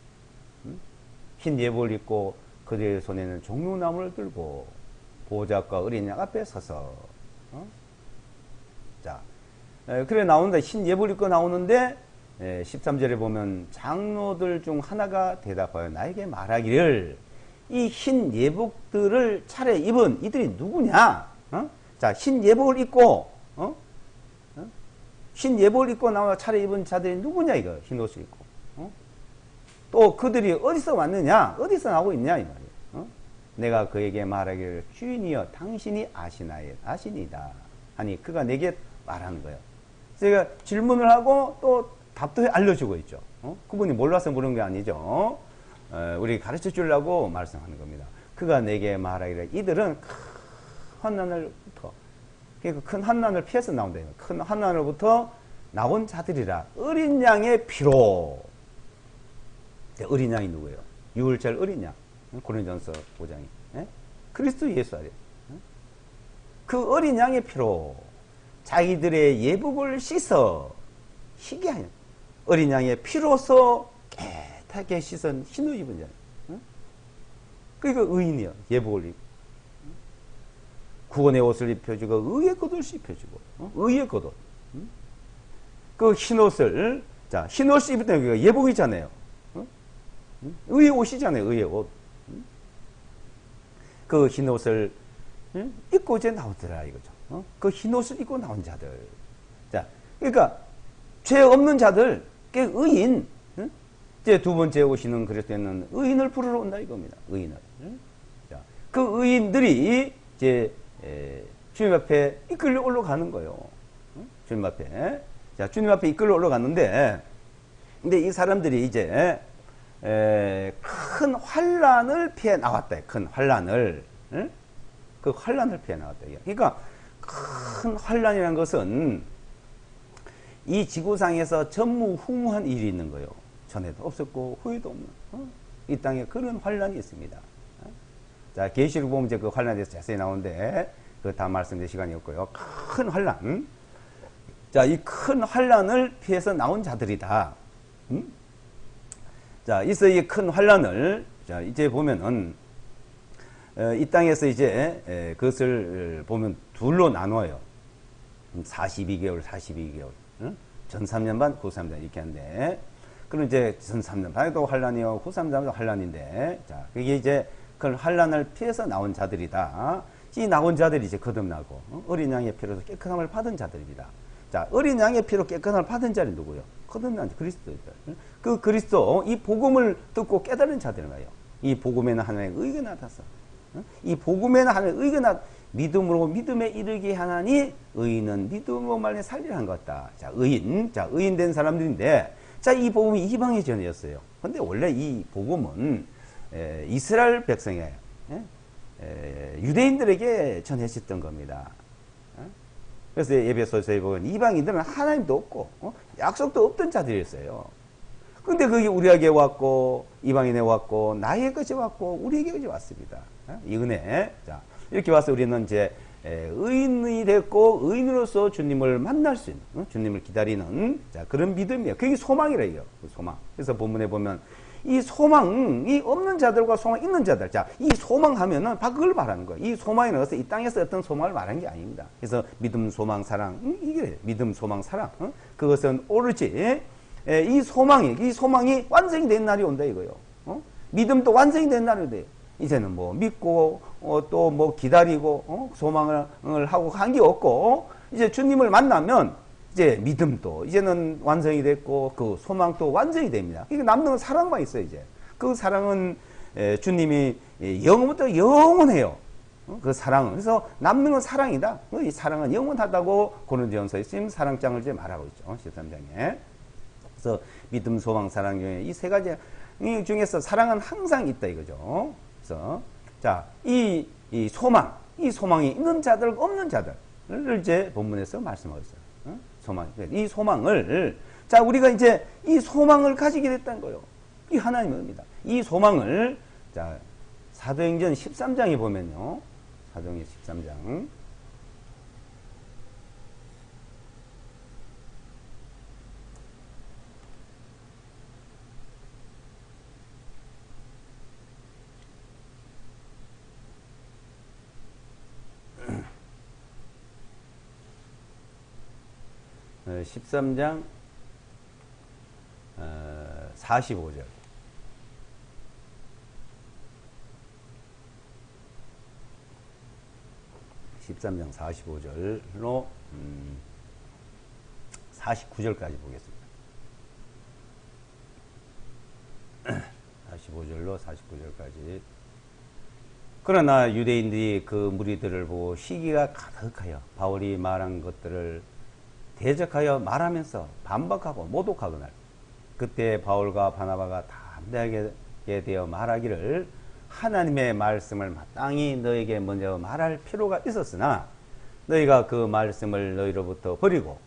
흰 예복을 입고 그들의 손에는 종려나무를 들고 보좌과 어린 양 앞에 서서 자, 그래 나오는데 흰 예복을 입고 나오는데 13절에 보면 장로들 중 하나가 대답하여 나에게 말하기를 이 흰 예복들을 차례 입은 이들이 누구냐? 자, 흰 예복을 입고 흰 예복을 입고 나와 차례 입은 자들이 누구냐 이거 흰 옷을 입고 또 그들이 어디서 왔느냐? 어디서 나오고 있냐 이 말이에요. 내가 그에게 말하기를 주인이여 당신이 아시니다 하니 그가 내게 말하는 거예요. 제가 질문을 하고 또 답도 알려주고 있죠. 그분이 몰라서 물은 게 아니죠. 우리 가르쳐 주려고 말씀하는 겁니다. 그가 내게 말하기를 이들은 큰 환난을부터 그러니까 큰 환난을 피해서 나온다. 큰 환난으로부터 나온 자들이라 어린 양의 피로. 어린 양이 누구예요? 6월절 어린 양. 고린도전서 5장이 그리스도 예수 아래 그 어린 양의 피로 자기들의 예복을 씻어 희게 하여 어린 양의 피로서 깨끗하게 씻은 흰 옷 입은 자. 그러니까 의인이요. 예복을 입고 구원의 옷을 입혀주고 의의 겉옷을 입혀주고 의의 겉옷 그 흰 옷을 자 흰 옷을 입을 때 예복이잖아요. 의의 옷이잖아요. 의의 옷. 그 흰 옷을 입고 이제 나오더라 이거죠. 그 흰 옷을 입고 나온 자들. 자, 그러니까 죄 없는 자들, 그 의인. 이제 두 번째 오시는 그리스도는 의인을 부르러 온다 이겁니다. 의인을. 자, 그 의인들이 이제 주님 앞에 이끌려 올라가는 거예요. 주님 앞에. 자, 주님 앞에 이끌려 올라갔는데, 근데 이 사람들이 이제 큰 환란을 피해 나왔다. 큰 환란을. 그 환란을 피해 나왔다. 그러니까 큰 환란이라는 것은 이 지구상에서 전무후무한 일이 있는 거예요. 전에도 없었고 후에도 없는 이 땅에 그런 환란이 있습니다. 자, 계시록 보면 이제 그 환란에 대해서 자세히 나오는데 그 다 말씀드릴 시간이 없고요. 큰 환란. 자, 이 큰 환란을 피해서 나온 자들이다. 자, 있어 이 큰 환란을 자, 이제 보면은 이 땅에서 이제 그것을 보면 둘로 나눠요. 42개월, 42개월. 전 3년 반, 후 3년 이렇게 하는데, 그럼 이제 전 3년 반에도 환란이요, 후 3년도 환란인데, 자, 그게 이제 그 환란을 피해서 나온 자들이다. 이 나온 자들이 이제 거듭나고 어린 양의 피로서 깨끗함을 받은 자들입니다. 자, 어린 양의 피로 깨끗함을 받은 자는 누구요? 거듭난 그리스도들. 그 그리스도 이 복음을 듣고 깨달은 자들인 거예요. 이 복음에는 하나님의 의가 나타났어. 이 복음에는 하나님의 의가 나 믿음으로 믿음에 이르게 하나니 의인은 믿음으로 말에 살리라 한 것다. 자, 의인. 자, 의인된 사람들인데, 자, 이 복음이 이방에 전해졌어요. 근데 원래 이 복음은 이스라엘 백성에 유대인들에게 전해졌던 겁니다. 그래서 에베소서에 보면 이방인들은 하나님도 없고 약속도 없던 자들이었어요. 근데 그게 우리에게 왔고 이방인에 왔고 나에게까지 왔고 우리에게까지 왔습니다. 이 은혜. 자, 이렇게 와서 우리는 이제 의인이 됐고 의인으로서 주님을 만날 수 있는 주님을 기다리는 자, 그런 믿음이에요. 그게 소망이라 해요. 그 소망. 그래서 본문에 보면 이 소망이 없는 자들과 소망 있는 자들. 자, 이 소망하면은 바로 그걸 말하는 거예요. 이 소망이라는 것은 이 땅에서 어떤 소망을 말하는 게 아닙니다. 그래서 믿음, 소망, 사랑. 이게 믿음, 소망, 사랑. 그것은 오로지 이 소망이 완성이 된 날이 온다 이거예요. 믿음도 완성이 된 날이 돼요. 이제는 뭐 믿고 또 뭐 기다리고 소망을 하고 한 게 없고 이제 주님을 만나면 이제 믿음도 이제는 완성이 됐고 그 소망도 완성이 됩니다. 이게 남는 건 사랑만 있어요. 이제 그 사랑은 주님이 영원부터 영원해요. 그 사랑은. 그래서 남는 건 사랑이다. 이 사랑은 영원하다고 고린도전서에 지금 사랑장을 이제 말하고 있죠. 13장에. 그래서 믿음, 소망, 사랑 중에 이 세 가지 중에서 사랑은 항상 있다 이거죠. 그래서 자, 이 소망이 있는 자들, 없는 자들을 이제 본문에서 말씀하고 있어요. 소망. 이 소망을 자, 우리가 이제 이 소망을 가지게 됐다는 거예요. 이 하나님의 의미다. 이 소망을 자, 사도행전 13장에 보면요. 사도행전 13장 13장 45절 13장 45절로 49절까지 보겠습니다. 45절로 49절까지. 그러나 유대인들이 그 무리들을 보고 시기가 가득하여 바울이 말한 것들을 대적하여 말하면서 반박하고 모독하거늘 그때 바울과 바나바가 담대하게 되어 말하기를 하나님의 말씀을 마땅히 너에게 먼저 말할 필요가 있었으나 너희가 그 말씀을 너희로부터 버리고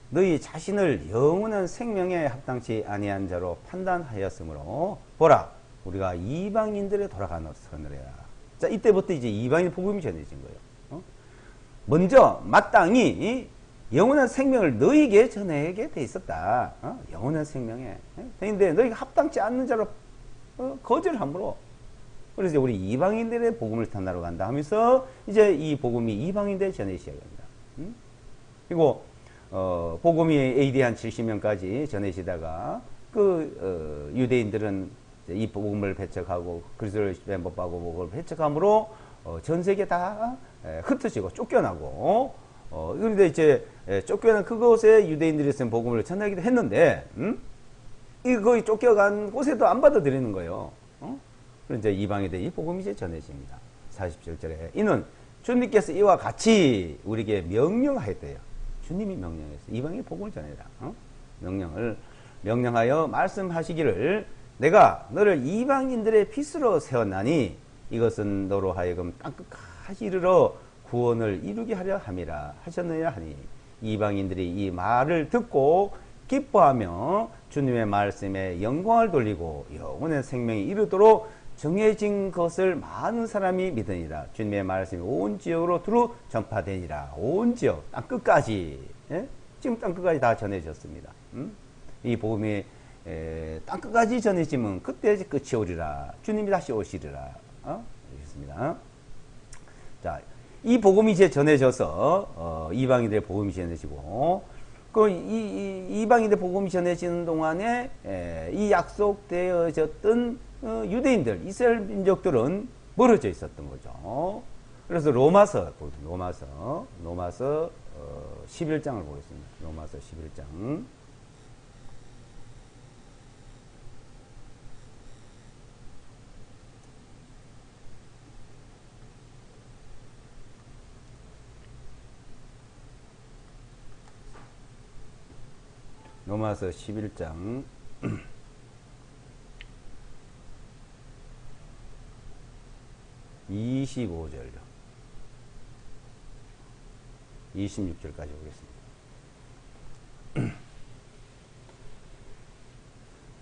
너희 자신을 영원한 생명에 합당치 아니한 자로 판단하였으므로 보라 우리가 이방인들에 돌아가노서느라. 자, 이때부터 이제 이방인 복음이 전해진 거예요. 먼저 마땅히 영원한 생명을 너희에게 전하게 돼 있었다. 영원한 생명에. 근데 너희가 합당치 않는 자로 거절함으로. 그래서 우리 이방인들의 복음을 전하러 간다 하면서 이제 이 복음이 이방인들에 전해 시작합니다. 그리고 복음이 AD 한 70년까지 전해지다가 그 유대인들은 이 복음을 배척하고 그리스도를 뱀법하고 복음을 배척함으로 전 세계 다 흩어지고 쫓겨나고 그런데 이제 쫓겨난 그곳에 유대인들이 쓴 복음을 전하기도 했는데 이 거의 쫓겨간 곳에도 안 받아들이는 거예요. 그래서 이제 이방에 대해 이 복음이 이제 전해집니다. 47절에 이는 주님께서 이와 같이 우리에게 명령하였대요. 주님이 명령했어요. 이방인 복음을 전해라. 명령하여 말씀하시기를 내가 너를 이방인들의 핏으로 세웠나니 이것은 너로 하여금 땅끝까지 이르러 구원을 이루게 하려 함이라 하셨느냐 하니 이방인들이 이 말을 듣고 기뻐하며 주님의 말씀에 영광을 돌리고 영원의 생명이 이르도록 정해진 것을 많은 사람이 믿으니라. 주님의 말씀이 온 지역으로 두루 전파되니라. 온 지역 땅끝까지, 예? 지금 땅끝까지 다 전해졌습니다. 이 복음이 땅끝까지 전해지면 그때 끝이 오리라. 주님이 다시 오시리라. 알겠습니다. 자, 이 복음이 이제 전해져서 이방인들의 복음이 전해지고, 그 이방인들 복음이 전해지는 동안에 이 약속되어졌던 유대인들, 이스라엘 민족들은 멀어져 있었던 거죠. 그래서 로마서 11장을 보겠습니다. 로마서 11장. 로마서 11장 25절요. 26절까지 보겠습니다.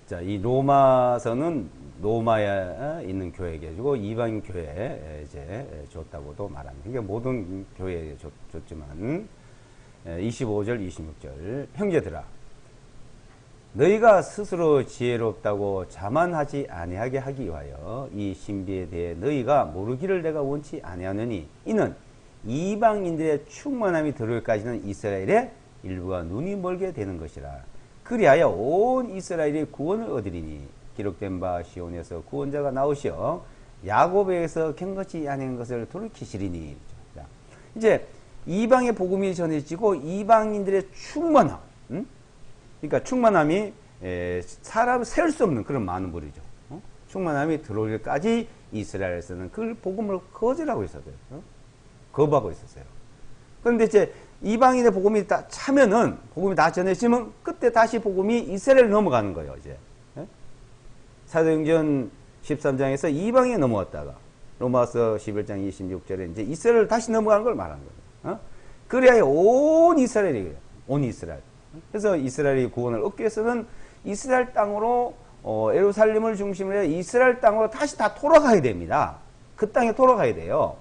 자, 이 로마서는 로마에 있는 교회에게 주고 이방인 교회에 이제 줬다고도 말합니다. 그러니까 모든 교회에 줬지만 25절, 26절 형제들아 너희가 스스로 지혜롭다고 자만하지 아니하게 하기 위하여 이 신비에 대해 너희가 모르기를 내가 원치 아니하느니 이는 이방인들의 충만함이 들어올까지는 이스라엘의 일부가 눈이 멀게 되는 것이라. 그리하여 온 이스라엘이 구원을 얻으리니 기록된 바 시온에서 구원자가 나오시어 야곱에서 경건치 아닌 것을 돌이키시리니. 자, 이제 이방의 복음이 전해지고 이방인들의 충만함, 그러니까 충만함이 사람을 세울 수 없는 그런 많은 물이죠. 충만함이 들어오기까지 이스라엘에서는 그 복음을 거절하고 있었어요. 거부하고 있었어요. 그런데 이제 이방인의 복음이 다 차면은 복음이 다 전해지면 그때 다시 복음이 이스라엘 넘어가는 거예요. 이제 사도행전 13장에서 이방에 넘어갔다가 로마서 11장 26절에 이제 이스라엘 다시 넘어가는 걸 말하는 거예요. 그래야 온 이스라엘이에요. 온 이스라엘. 그래서 이스라엘이 구원을 얻기 위해서는 이스라엘 땅으로 예루살렘을 중심으로 해서 이스라엘 땅으로 다시 다 돌아가야 됩니다. 그 땅에 돌아가야 돼요.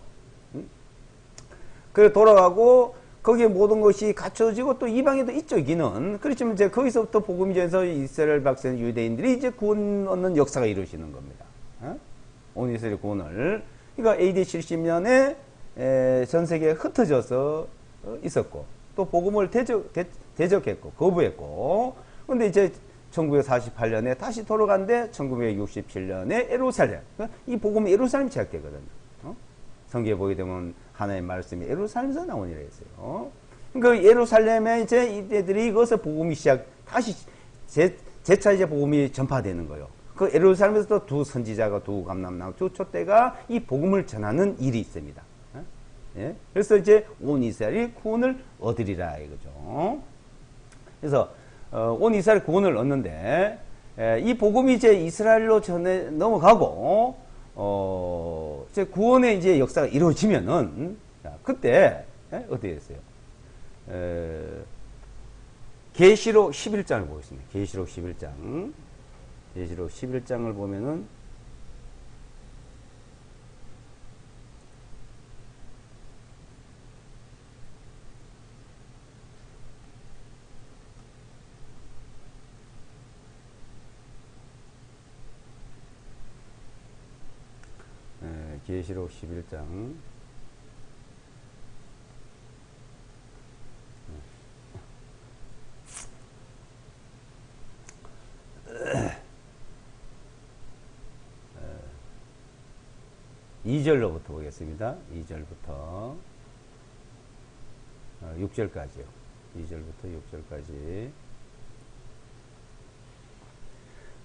그래 돌아가고 거기에 모든 것이 갖춰지고 또 이방에도 있죠.기는 그렇지만 이제 거기서부터 복음이 전해서 이스라엘 백성 유대인들이 이제 구원 얻는 역사가 이루어지는 겁니다. 온 이스라엘 구원을. 그러니까 AD 70년에 전 세계에 흩어져서 있었고 또 복음을 대적했고 거부했고, 근데 이제 1948년에 다시 돌아간데 1967년에 예루살렘, 이 복음이 예루살렘 제약되거든요. 성경에 보게 되면 하나님의 말씀이 예루살렘에서 나오니라 했어요. 그러니까 예루살렘에 이제 이들이 이것을 복음이 다시 재차 이제 복음이 전파되는 거예요. 그 예루살렘에서 또 두 선지자가 두 감람나무 두 촛대가 이 복음을 전하는 일이 있습니다. 예? 그래서 이제 온 이스라엘이 구원을 얻으리라 이거죠. 그래서 온 이스라엘 구원을 얻는데 이 복음이 이제 이스라엘로 전해 넘어가고 이제 구원의 이제 역사가 이루어지면은 그때 어떻게 됐어요? 계시록 11장을 보겠습니다. 계시록 11장. 계시록 11장을 보면은 계시록 11장 (2절로부터) 보겠습니다. 2절부터 6절까지요. 2절부터 6절까지.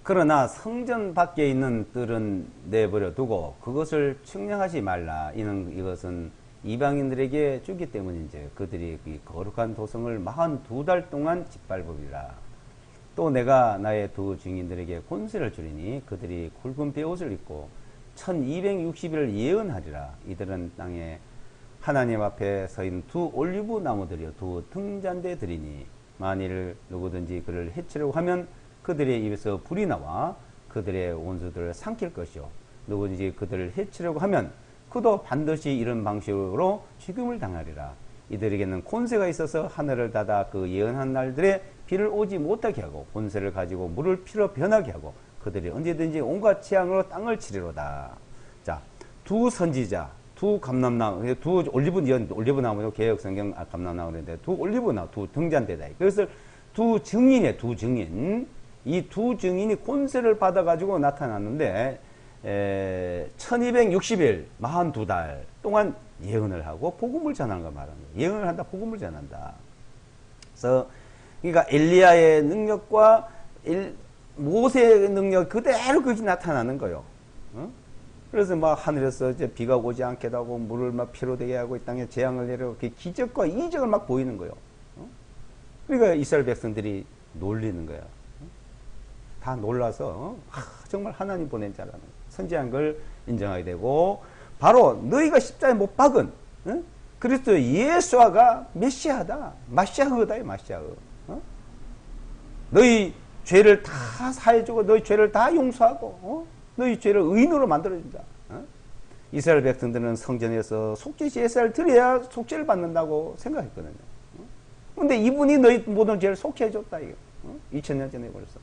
그러나 성전 밖에 있는 뜰은 내버려 두고 그것을 측량하지 말라. 이것은 이방인들에게 주기 때문인지 그들이 이 거룩한 도성을 42달 동안 짓밟으리라. 또 내가 나의 두 증인들에게 권세를 주리니 그들이 굵은 베옷을 입고 1260일을 예언하리라. 이들은 땅에 하나님 앞에 서 있는 두 올리브 나무들이요 두 등잔대들이니 만일 누구든지 그를 해치려고 하면 그들의 입에서 불이 나와 그들의 원수들을 삼킬 것이요 누구든지 그들을 해치려고 하면 그도 반드시 이런 방식으로 죽임을 당하리라. 이들에게는 권세가 있어서 하늘을 닫아 그 예언한 날들에 비를 오지 못하게 하고 권세를 가지고 물을 피로 변하게 하고 그들이 언제든지 온갖 재앙으로 땅을 치리로다. 자, 두 선지자, 두 감람나무, 두 올리브나무요 개혁성경 감람나무 그랬는데 두 올리브나무, 두 등잔대다. 그래서 두 증인이에요. 두 증인. 이 두 증인이 권세를 받아가지고 나타났는데 1260일 42달 동안 예언을 하고 복음을 전하는 걸 말하는 거예요. 예언을 한다, 복음을 전한다. 그래서 그러니까 엘리야의 능력과 모세의 능력 그대로 거기 나타나는 거예요. 그래서 막 하늘에서 이제 비가 오지 않게 하고 물을 막 피로 되게 하고 이 땅에 재앙을 내려 기적과 이적을 막 보이는 거예요. 그러니까 이스라엘 백성들이 놀리는 거야. 다 놀라서 정말 하나님 보낸 자라는 선지한 걸 인정하게 되고 바로 너희가 십자가에 못 박은 그리스도 예수아가 메시아다. 마시아흐다. 마시아흐. 너희 죄를 다 사해주고 너희 죄를 다 용서하고 너희 죄를 의인으로 만들어준다. 이스라엘 백성들은 성전에서 속죄 제사를 드려야 속죄를 받는다고 생각했거든요. 근데 이분이 너희 모든 죄를 속죄해줬다. 이거. 2000년 전에 벌써.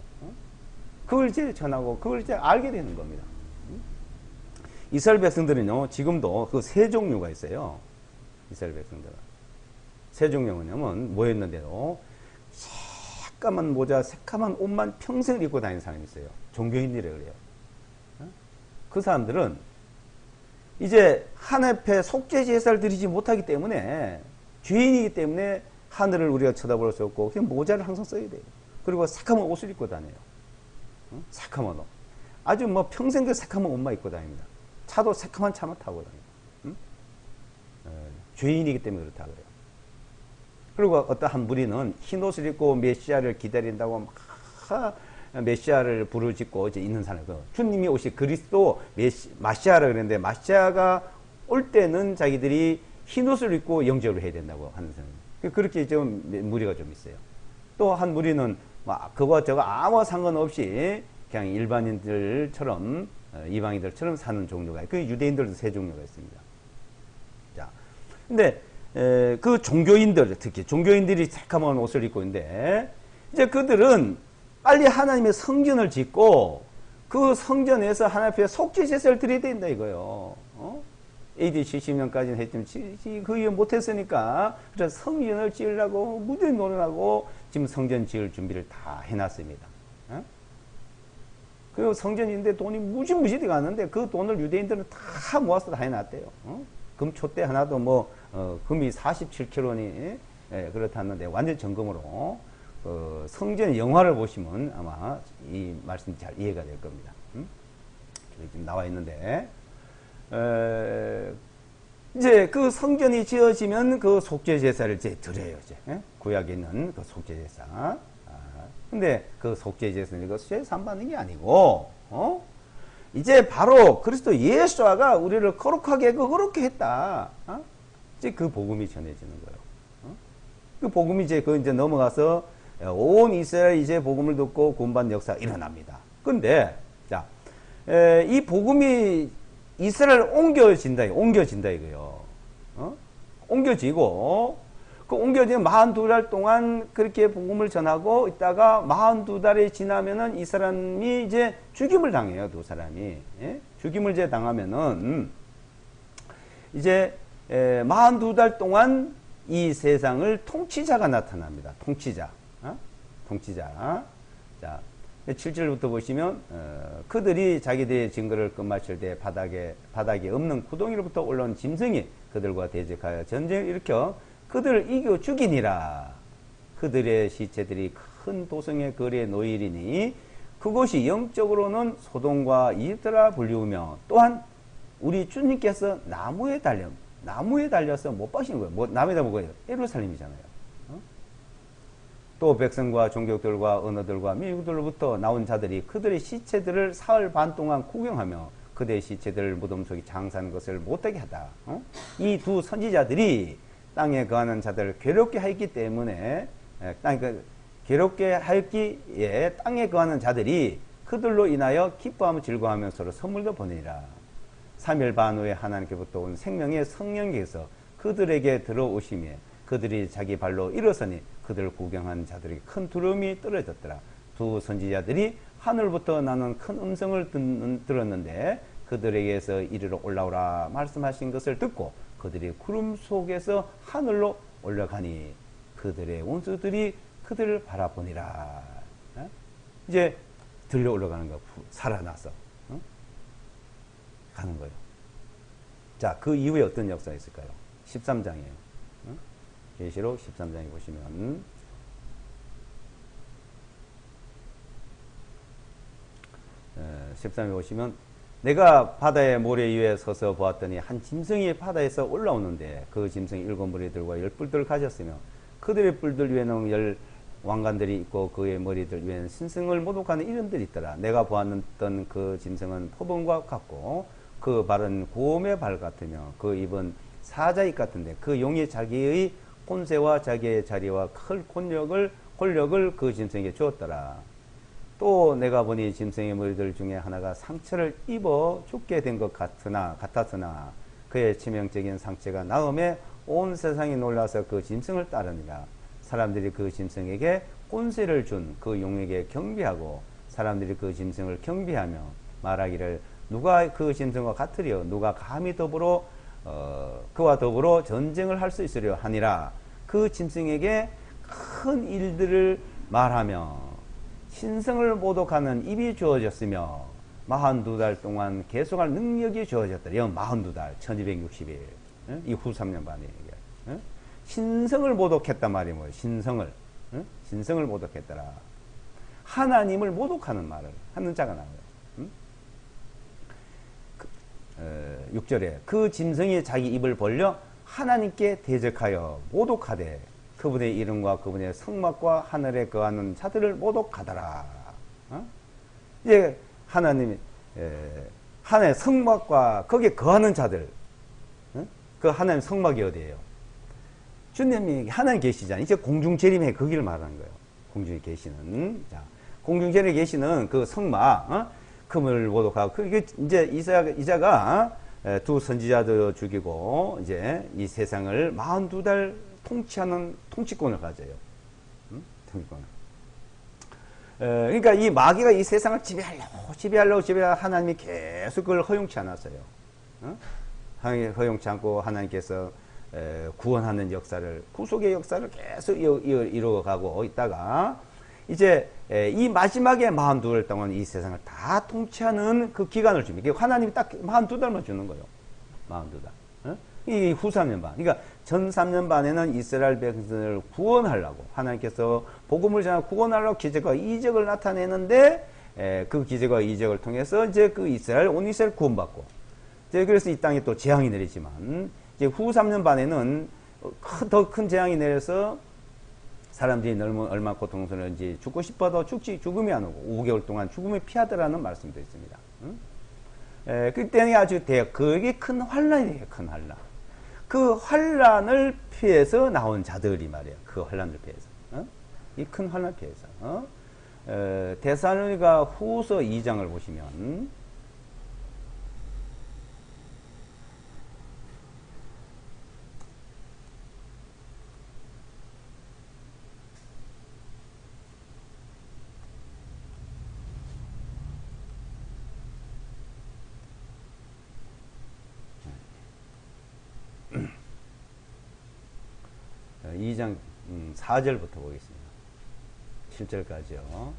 그걸 이제 전하고 그걸 이제 알게 되는 겁니다. 이스라엘 백성들은요, 지금도 그 세 종류가 있어요. 이스라엘 백성들은. 세 종류는 뭐였는데도 새까만 모자, 새까만 옷만 평생 입고 다니는 사람이 있어요. 종교인들이 그래요. 그 사람들은 이제 하나님 앞에 속죄 제사를 드리지 못하기 때문에 죄인이기 때문에 하늘을 우리가 쳐다볼 수 없고 그냥 모자를 항상 써야 돼요. 그리고 새까만 옷을 입고 다녀요. 새까만 옷. 아주 뭐 평생 그 새까만 옷만 입고 다닙니다. 차도 새까만 차만 타고 다녀요. 죄인이기 때문에 그렇다 그래요. 그리고 어떠한 무리는 흰 옷을 입고 메시아를 기다린다고 막 메시아를 부르짖고 이제 있는 사람. 주님이 오실 그리스도 마시아라 그랬는데 마시아가 올 때는 자기들이 흰 옷을 입고 영접을 해야 된다고 하는 사람. 그렇게 좀 무리가 좀 있어요. 또 한 무리는 막 그거 저거 아무 상관없이 그냥 일반인들처럼 이방인들처럼 사는 종류가 그 유대인들도 세 종류가 있습니다. 자, 근데 그 종교인들 특히 종교인들이 새까만 옷을 입고 있는데 이제 그들은 빨리 하나님의 성전을 짓고 그 성전에서 하나님 앞에 속죄 제사를 드려야 된다 이거요. AD 70년까지는 했지만 그 이후 못했으니까 그래서 성전을 지으려고 무지 노력하고 지금 성전 지을 준비를 다 해놨습니다. 그 성전인데 돈이 무지무지 들어가는데 그 돈을 유대인들은 다 모아서 다 해놨대요. 금초대 하나도 뭐 금이 47kg니 그렇다는데 완전 정금으로 성전 영화를 보시면 아마 이 말씀이 잘 이해가 될 겁니다. 지금 나와 있는데 이제 그 성전이 지어지면 그 속죄 제사를 이제 드려요. 이제 구약에 있는 그 속죄 제사. 근데 그 속죄 제사는 이거 죄 삼받는 게 아니고 이제 바로 그리스도 예수아가 우리를 거룩하게 그렇게 했다. 이제 그 복음이 전해지는 거예요. 그 복음이 이제 그 이제 넘어가서 온 이스라엘 이제 복음을 듣고 구원받는 역사가 일어납니다. 근데 자, 이 복음이 이스라엘 옮겨진다 이거요. 옮겨지고 그 옮겨지면 42달 동안 그렇게 복음을 전하고 있다가 42달이 지나면은 이 사람이 이제 죽임을 당해요. 두 사람이. 예? 죽임을 이제 당하면은 이제 42달 동안 이 세상을 통치자가 나타납니다. 통치자. 통치자. 자, 7절부터 보시면 그들이 자기들의 증거를 끝마칠 때 바닥에 없는 구덩이로부터 올라온 짐승이 그들과 대적하여 전쟁을 일으켜 그들을 이겨 죽이니라. 그들의 시체들이 큰 도성의 거리에 놓이리니 그곳이 영적으로는 소돔과 이집트라 불리우며 또한 우리 주님께서 나무에 달려 나무에 달려서 못 박힌 거예요. 뭐 나무에다 뭐예요? 예루살렘이잖아요. 어? 또 백성과 종족들과 언어들과 민족들로부터 나온 자들이 그들의 시체들을 사흘 반 동안 구경하며 그들의 시체들을 무덤 속에 장사하는 것을 못하게 하다. 어? 이 두 선지자들이 땅에 거하는 자들을 괴롭게 하였기 때문에 괴롭게 하였기에 땅에 거하는 자들이 그들로 인하여 기뻐하며 즐거워하며 서로 선물도 보내니라. 3일 반 후에 하나님께부터 온 생명의 성령께서 그들에게 들어오시며 그들이 자기 발로 일어서니 그들을 구경한 자들에게 큰 두려움이 떨어졌더라. 두 선지자들이 하늘부터 나는 큰 음성을 들었는데 그들에게서 이리로 올라오라 말씀하신 것을 듣고 그들이 구름 속에서 하늘로 올라가니 그들의 원수들이 그들을 바라보니라. 이제 들려 올라가는 거 살아나서 가는 거예요. 자, 그 이후에 어떤 역사가 있을까요? 13장이에요. 계시록 13장에 보시면 13장에 보시면 내가 바다의 모래 위에 서서 보았더니 한 짐승이 바다에서 올라오는데 그 짐승이 7머리들과 10뿔들을 가졌으며 그들의 뿔들 위에는 10 왕관들이 있고 그의 머리들 위에는 신성을 모독하는 이름들이 있더라. 내가 보았던 그 짐승은 표범과 같고 그 발은 곰의 발 같으며 그 입은 사자입 같은데 그 용이 자기의 꼰세와 자기의 자리와 큰 권력을 그 짐승에게 주었더라. 또 내가 보니 짐승의 머리들 중에 하나가 상처를 입어 죽게 된 것 같았으나 그의 치명적인 상처가 나음에 온 세상이 놀라서 그 짐승을 따르니라. 사람들이 그 짐승에게 꼰세를 준 그 용에게 경배하고 사람들이 그 짐승을 경배하며 말하기를 누가 그 짐승과 같으리요 누가 감히 그와 더불어 전쟁을 할 수 있으려 하니라. 그 짐승에게 큰 일들을 말하며 신성을 모독하는 입이 주어졌으며 42달 동안 계속할 능력이 주어졌다. 이건 42달 1260일 이후 3년 반에 신성을 모독했단 말이에요. 뭐 신성을 신성을 모독했더라. 하나님을 모독하는 말을 하는 자가 나와요. 6절에 그 짐승이 자기 입을 벌려 하나님께 대적하여 모독하되 그분의 이름과 그분의 성막과 하늘에 거하는 자들을 모독하더라. 이제 하나님의 하나님의 성막과 거기에 거하는 자들, 그 하나님의 성막이 어디예요? 주님이 하나님 계시잖아요. 이제 공중재림의 그 길을 말하는 거예요. 공중에 계시는 자, 공중재림에 계시는 그 성막, 금을 모독하고 그게 이제 이자가 두 선지자도 죽이고 이제 이 세상을 42달 통치하는 통치권을 가져요. 통치권을. 그러니까 이 마귀가 이 세상을 지배하려고 하나님이 계속 그걸 허용치 않았어요. 허용치 않고 하나님께서 구원하는 역사를, 구속의 역사를 계속 이루어가고 있다가 이제 이 마지막에 42달 동안 이 세상을 다 통치하는 그 기간을 줍니다. 하나님이 딱 42달만 주는 거예요. 42달. 이 후 3년 반. 그러니까 전 3년 반에는 이스라엘 백성을 구원하려고 하나님께서 복음을 전하고 구원하려고 기적과 이적을 나타내는데 그 기적과 이적을 통해서 이제 그 온 이스라엘 구원받고 이제 그래서 이 땅에 또 재앙이 내리지만 이제 후 3년 반에는 더 큰 재앙이 내려서 사람들이 얼마나 고통스러운지 죽고 싶어도 죽음이 안 오고 5개월 동안 죽음을 피하더라는 말씀도 있습니다. 그때는 아주 그게 큰 환란이에요. 큰 환란. 그 환란을 피해서 나온 자들이 말이에요. 그 환란을 피해서. 이 큰 환란을 피해서. 데살로니가 후서 2장을 보시면 자, 2장 4절부터 보겠습니다. 7절까지요.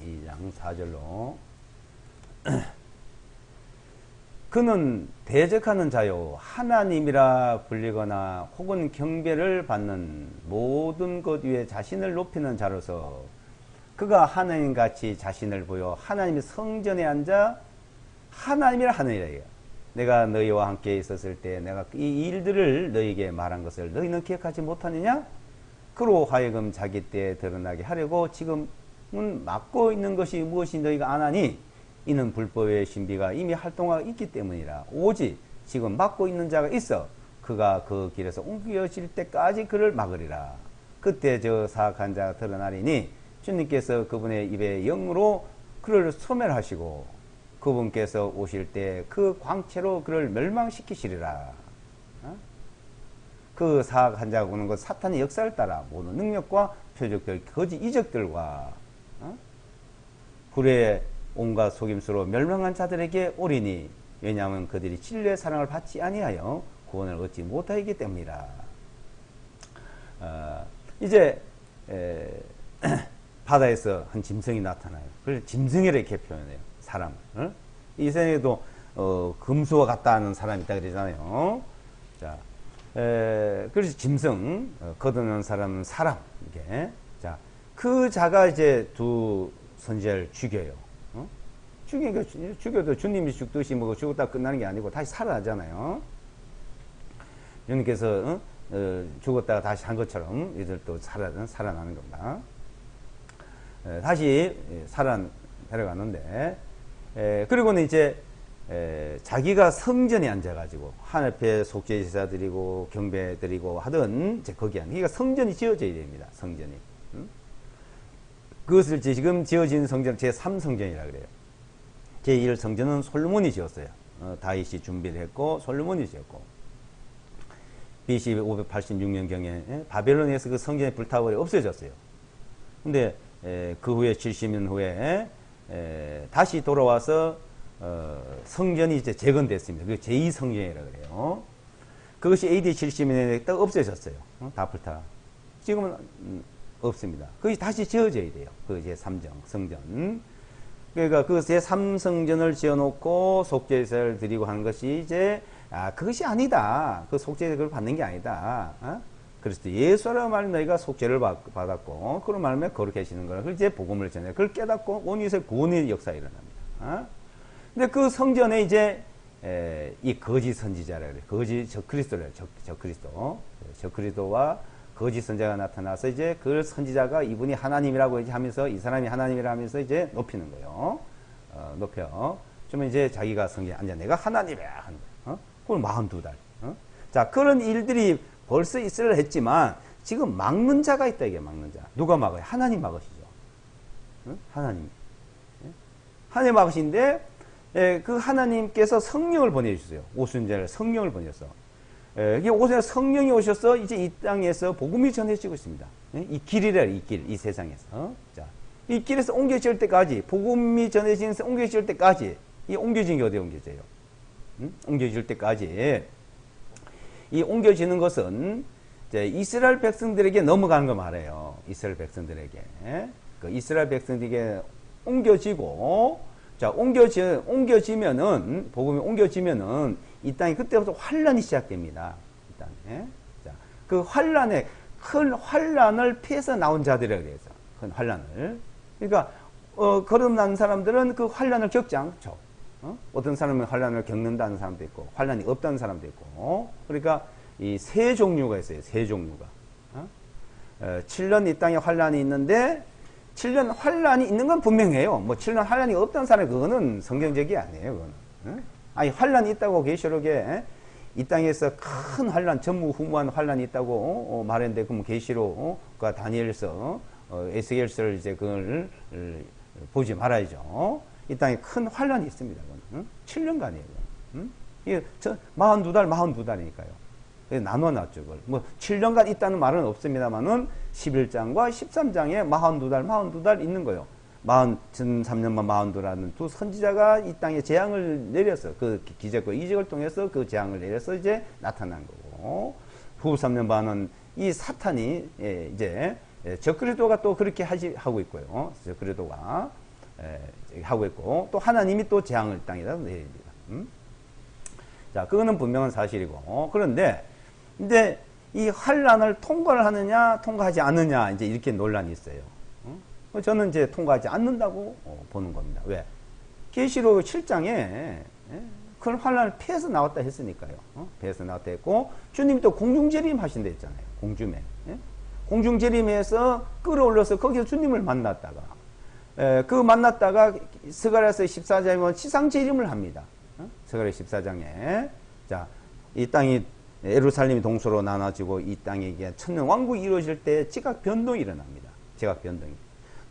2장 4절로 그는 대적하는 자요 하나님이라 불리거나 혹은 경배를 받는 모든 것 위에 자신을 높이는 자로서 그가 하나님같이 자신을 보여 하나님의 성전에 앉아 하나님이라 하느니라. 이거. 내가 너희와 함께 있었을 때 내가 이 일들을 너희에게 말한 것을 너희는 기억하지 못하느냐? 그로 하여금 자기 때에 드러나게 하려고 지금은 막고 있는 것이 무엇이 너희가 아나니 이는 불법의 신비가 이미 활동하고 있기 때문이라. 오직 지금 막고 있는 자가 있어 그가 그 길에서 옮겨질 때까지 그를 막으리라. 그때 저 사악한 자가 드러나리니 주님께서 그분의 입에 영으로 그를 소멸하시고 그분께서 오실 때 그 광채로 그를 멸망시키시리라. 그 사악한 자가 오는 것 사탄의 역사를 따라 모든 능력과 표적들 거짓 이적들과 불의 온갖 속임수로 멸망한 자들에게 오리니 왜냐하면 그들이 진리의 사랑을 받지 아니하여 구원을 얻지 못하기 때문이라. 이제 바다에서 한 짐승이 나타나요. 그걸 짐승이라 이렇게 표현해요. 사람을. 이 세상에도 금수와 같다 하는 사람이 있다 그러잖아요. 자, 그래서 짐승, 거듭난 사람은 사람. 이게. 자, 그 자가 이제 두 선지자를 죽여요. 죽여도 주님이 죽듯이 뭐 죽었다 끝나는 게 아니고 다시 살아나잖아요. 주님께서 죽었다가 다시 한 것처럼 이들도 살아나는 겁니다. 다시 데려가는데 그리고는 이제 자기가 성전에 앉아가지고 하늘 앞에 속죄제사 드리고 경배 드리고 하던 이제 거기 그러니까 성전이 지어져야 됩니다. 성전이. 그것을 지금 지어진 성전 제3성전이라 그래요. 제1성전은 솔로몬이 지었어요. 다윗이 준비를 했고 솔로몬이 지었고 BC 586년경에 바벨론에서 그 성전이 불타버려 없어졌어요. 근데 그 후에 70년 후에 다시 돌아와서 성전이 이제 재건됐습니다. 그 제2성전이라 그래요. 그것이 AD 70년에 딱 없어졌어요. 다 불타. 지금은 없습니다. 그것이 다시 지어져야 돼요. 그 제3정 성전. 그러니까 그 제3성전을 지어놓고 속죄제사를 드리고 하는 것이 이제 그것이 아니다. 그 속죄제를 그걸 받는 게 아니다. 그리스도 예수라 말 너희가 속죄를 받았고 그런 말면 거룩해지는 거라. 그걸 이제 복음을 전해. 그걸 깨닫고 온유에서 구원의 역사가 일어납니다. 근데 그 성전에 이제 이 거짓 선지자라 그래. 거짓 적그리스도래. 적그리스도와 거짓 선지자가 나타나서 이제 그 선지자가 이분이 하나님이라고 이제 하면서 이 사람이 하나님이라 하면서 이제 높이는 거예요. 높여. 좀 이제 자기가 성전에 앉아 내가 하나님이야 하는 거예요. 그걸 42달. 자, 그런 일들이 벌써 있으려 했지만 지금 막는 자가 있다 이게 막는 자. 누가 막아요? 하나님 막으시죠. 하나님. 하나님 막으신데 그 하나님께서 성령을 보내주세요. 오순절에 성령을 보내서 이게 오순절 성령이 오셔서 이제 이 땅에서 복음이 전해지고 있습니다. 이 길이래 이 길, 이 세상에서. 자, 이 길에서 옮겨질 때까지 복음이 전해지면서 옮겨질 때까지 이 옮겨진 게 어디에 옮겨져요? 옮겨질 때까지 이 옮겨지는 것은 이제 이스라엘 백성들에게 넘어가는 거 말해요. 이스라엘 백성들에게. 그 이스라엘 백성들에게 옮겨지고, 자, 옮겨지면은, 복음이 옮겨지면은, 이 땅에 그때부터 환란이 시작됩니다. 이 땅에. 자, 그 큰 환란을 피해서 나온 자들이라고 그래서. 큰 환란을. 그러니까, 거듭난 사람들은 그 환란을 겪지 않죠. 어떤 사람은 환란을 겪는다는 사람도 있고 환란이 없다는 사람도 있고 그러니까 이 세 종류가 있어요. 세 종류가 7년 이 땅에 환란이 있는데 7년 환란이 있는 건 분명해요. 뭐 7년 환란이 없다는 사람이 그거는 성경적이 아니에요. 그거는 아니 환란이 있다고 계시록에 이 땅에서 큰 환란 전무후무한 환란이 있다고 말했는데 그럼 계시록과 다니엘서 에스겔서를 이제 그걸 보지 말아야죠. 이 땅에 큰 환란이 있습니다. 7년간이에요. 이게 42달이니까요. 나눠놨죠. 그걸. 뭐 7년간 있다는 말은 없습니다만은 11장과 13장에 42달 있는 거예요. 3년만 42라는 두 선지자가 이 땅에 재앙을 내려서 그 기적과 이적을 통해서 그 재앙을 내려서 이제 나타난 거고 후 3년 반은 이 사탄이 이제 적그리스도가 또 그렇게 하고 있고요. 적그리스도가 하고 있고 또 하나님이 또 재앙을 땅에다 내립니다. 자, 그거는 분명한 사실이고 그런데 이제 이 환란을 통과를 하느냐 통과하지 않느냐 이제 이렇게 논란이 있어요. 저는 이제 통과하지 않는다고 보는 겁니다. 왜? 계시록 7장에 큰 환란을 피해서 나왔다 했으니까요. 피해서 나왔다 했고, 주님이 또 공중재림 하신다 했잖아요. 공중에. 공중재림에서 끌어올려서 거기서 주님을 만났다가, 그 만났다가 스가랴서 14장에 보면 지상재림을 합니다. 스가랴 14장에. 자, 이 땅이 예루살렘이 동서로 나눠지고 이 땅에 천년 왕국이 이루어질 때 지각 변동이 일어납니다. 지각 변동이.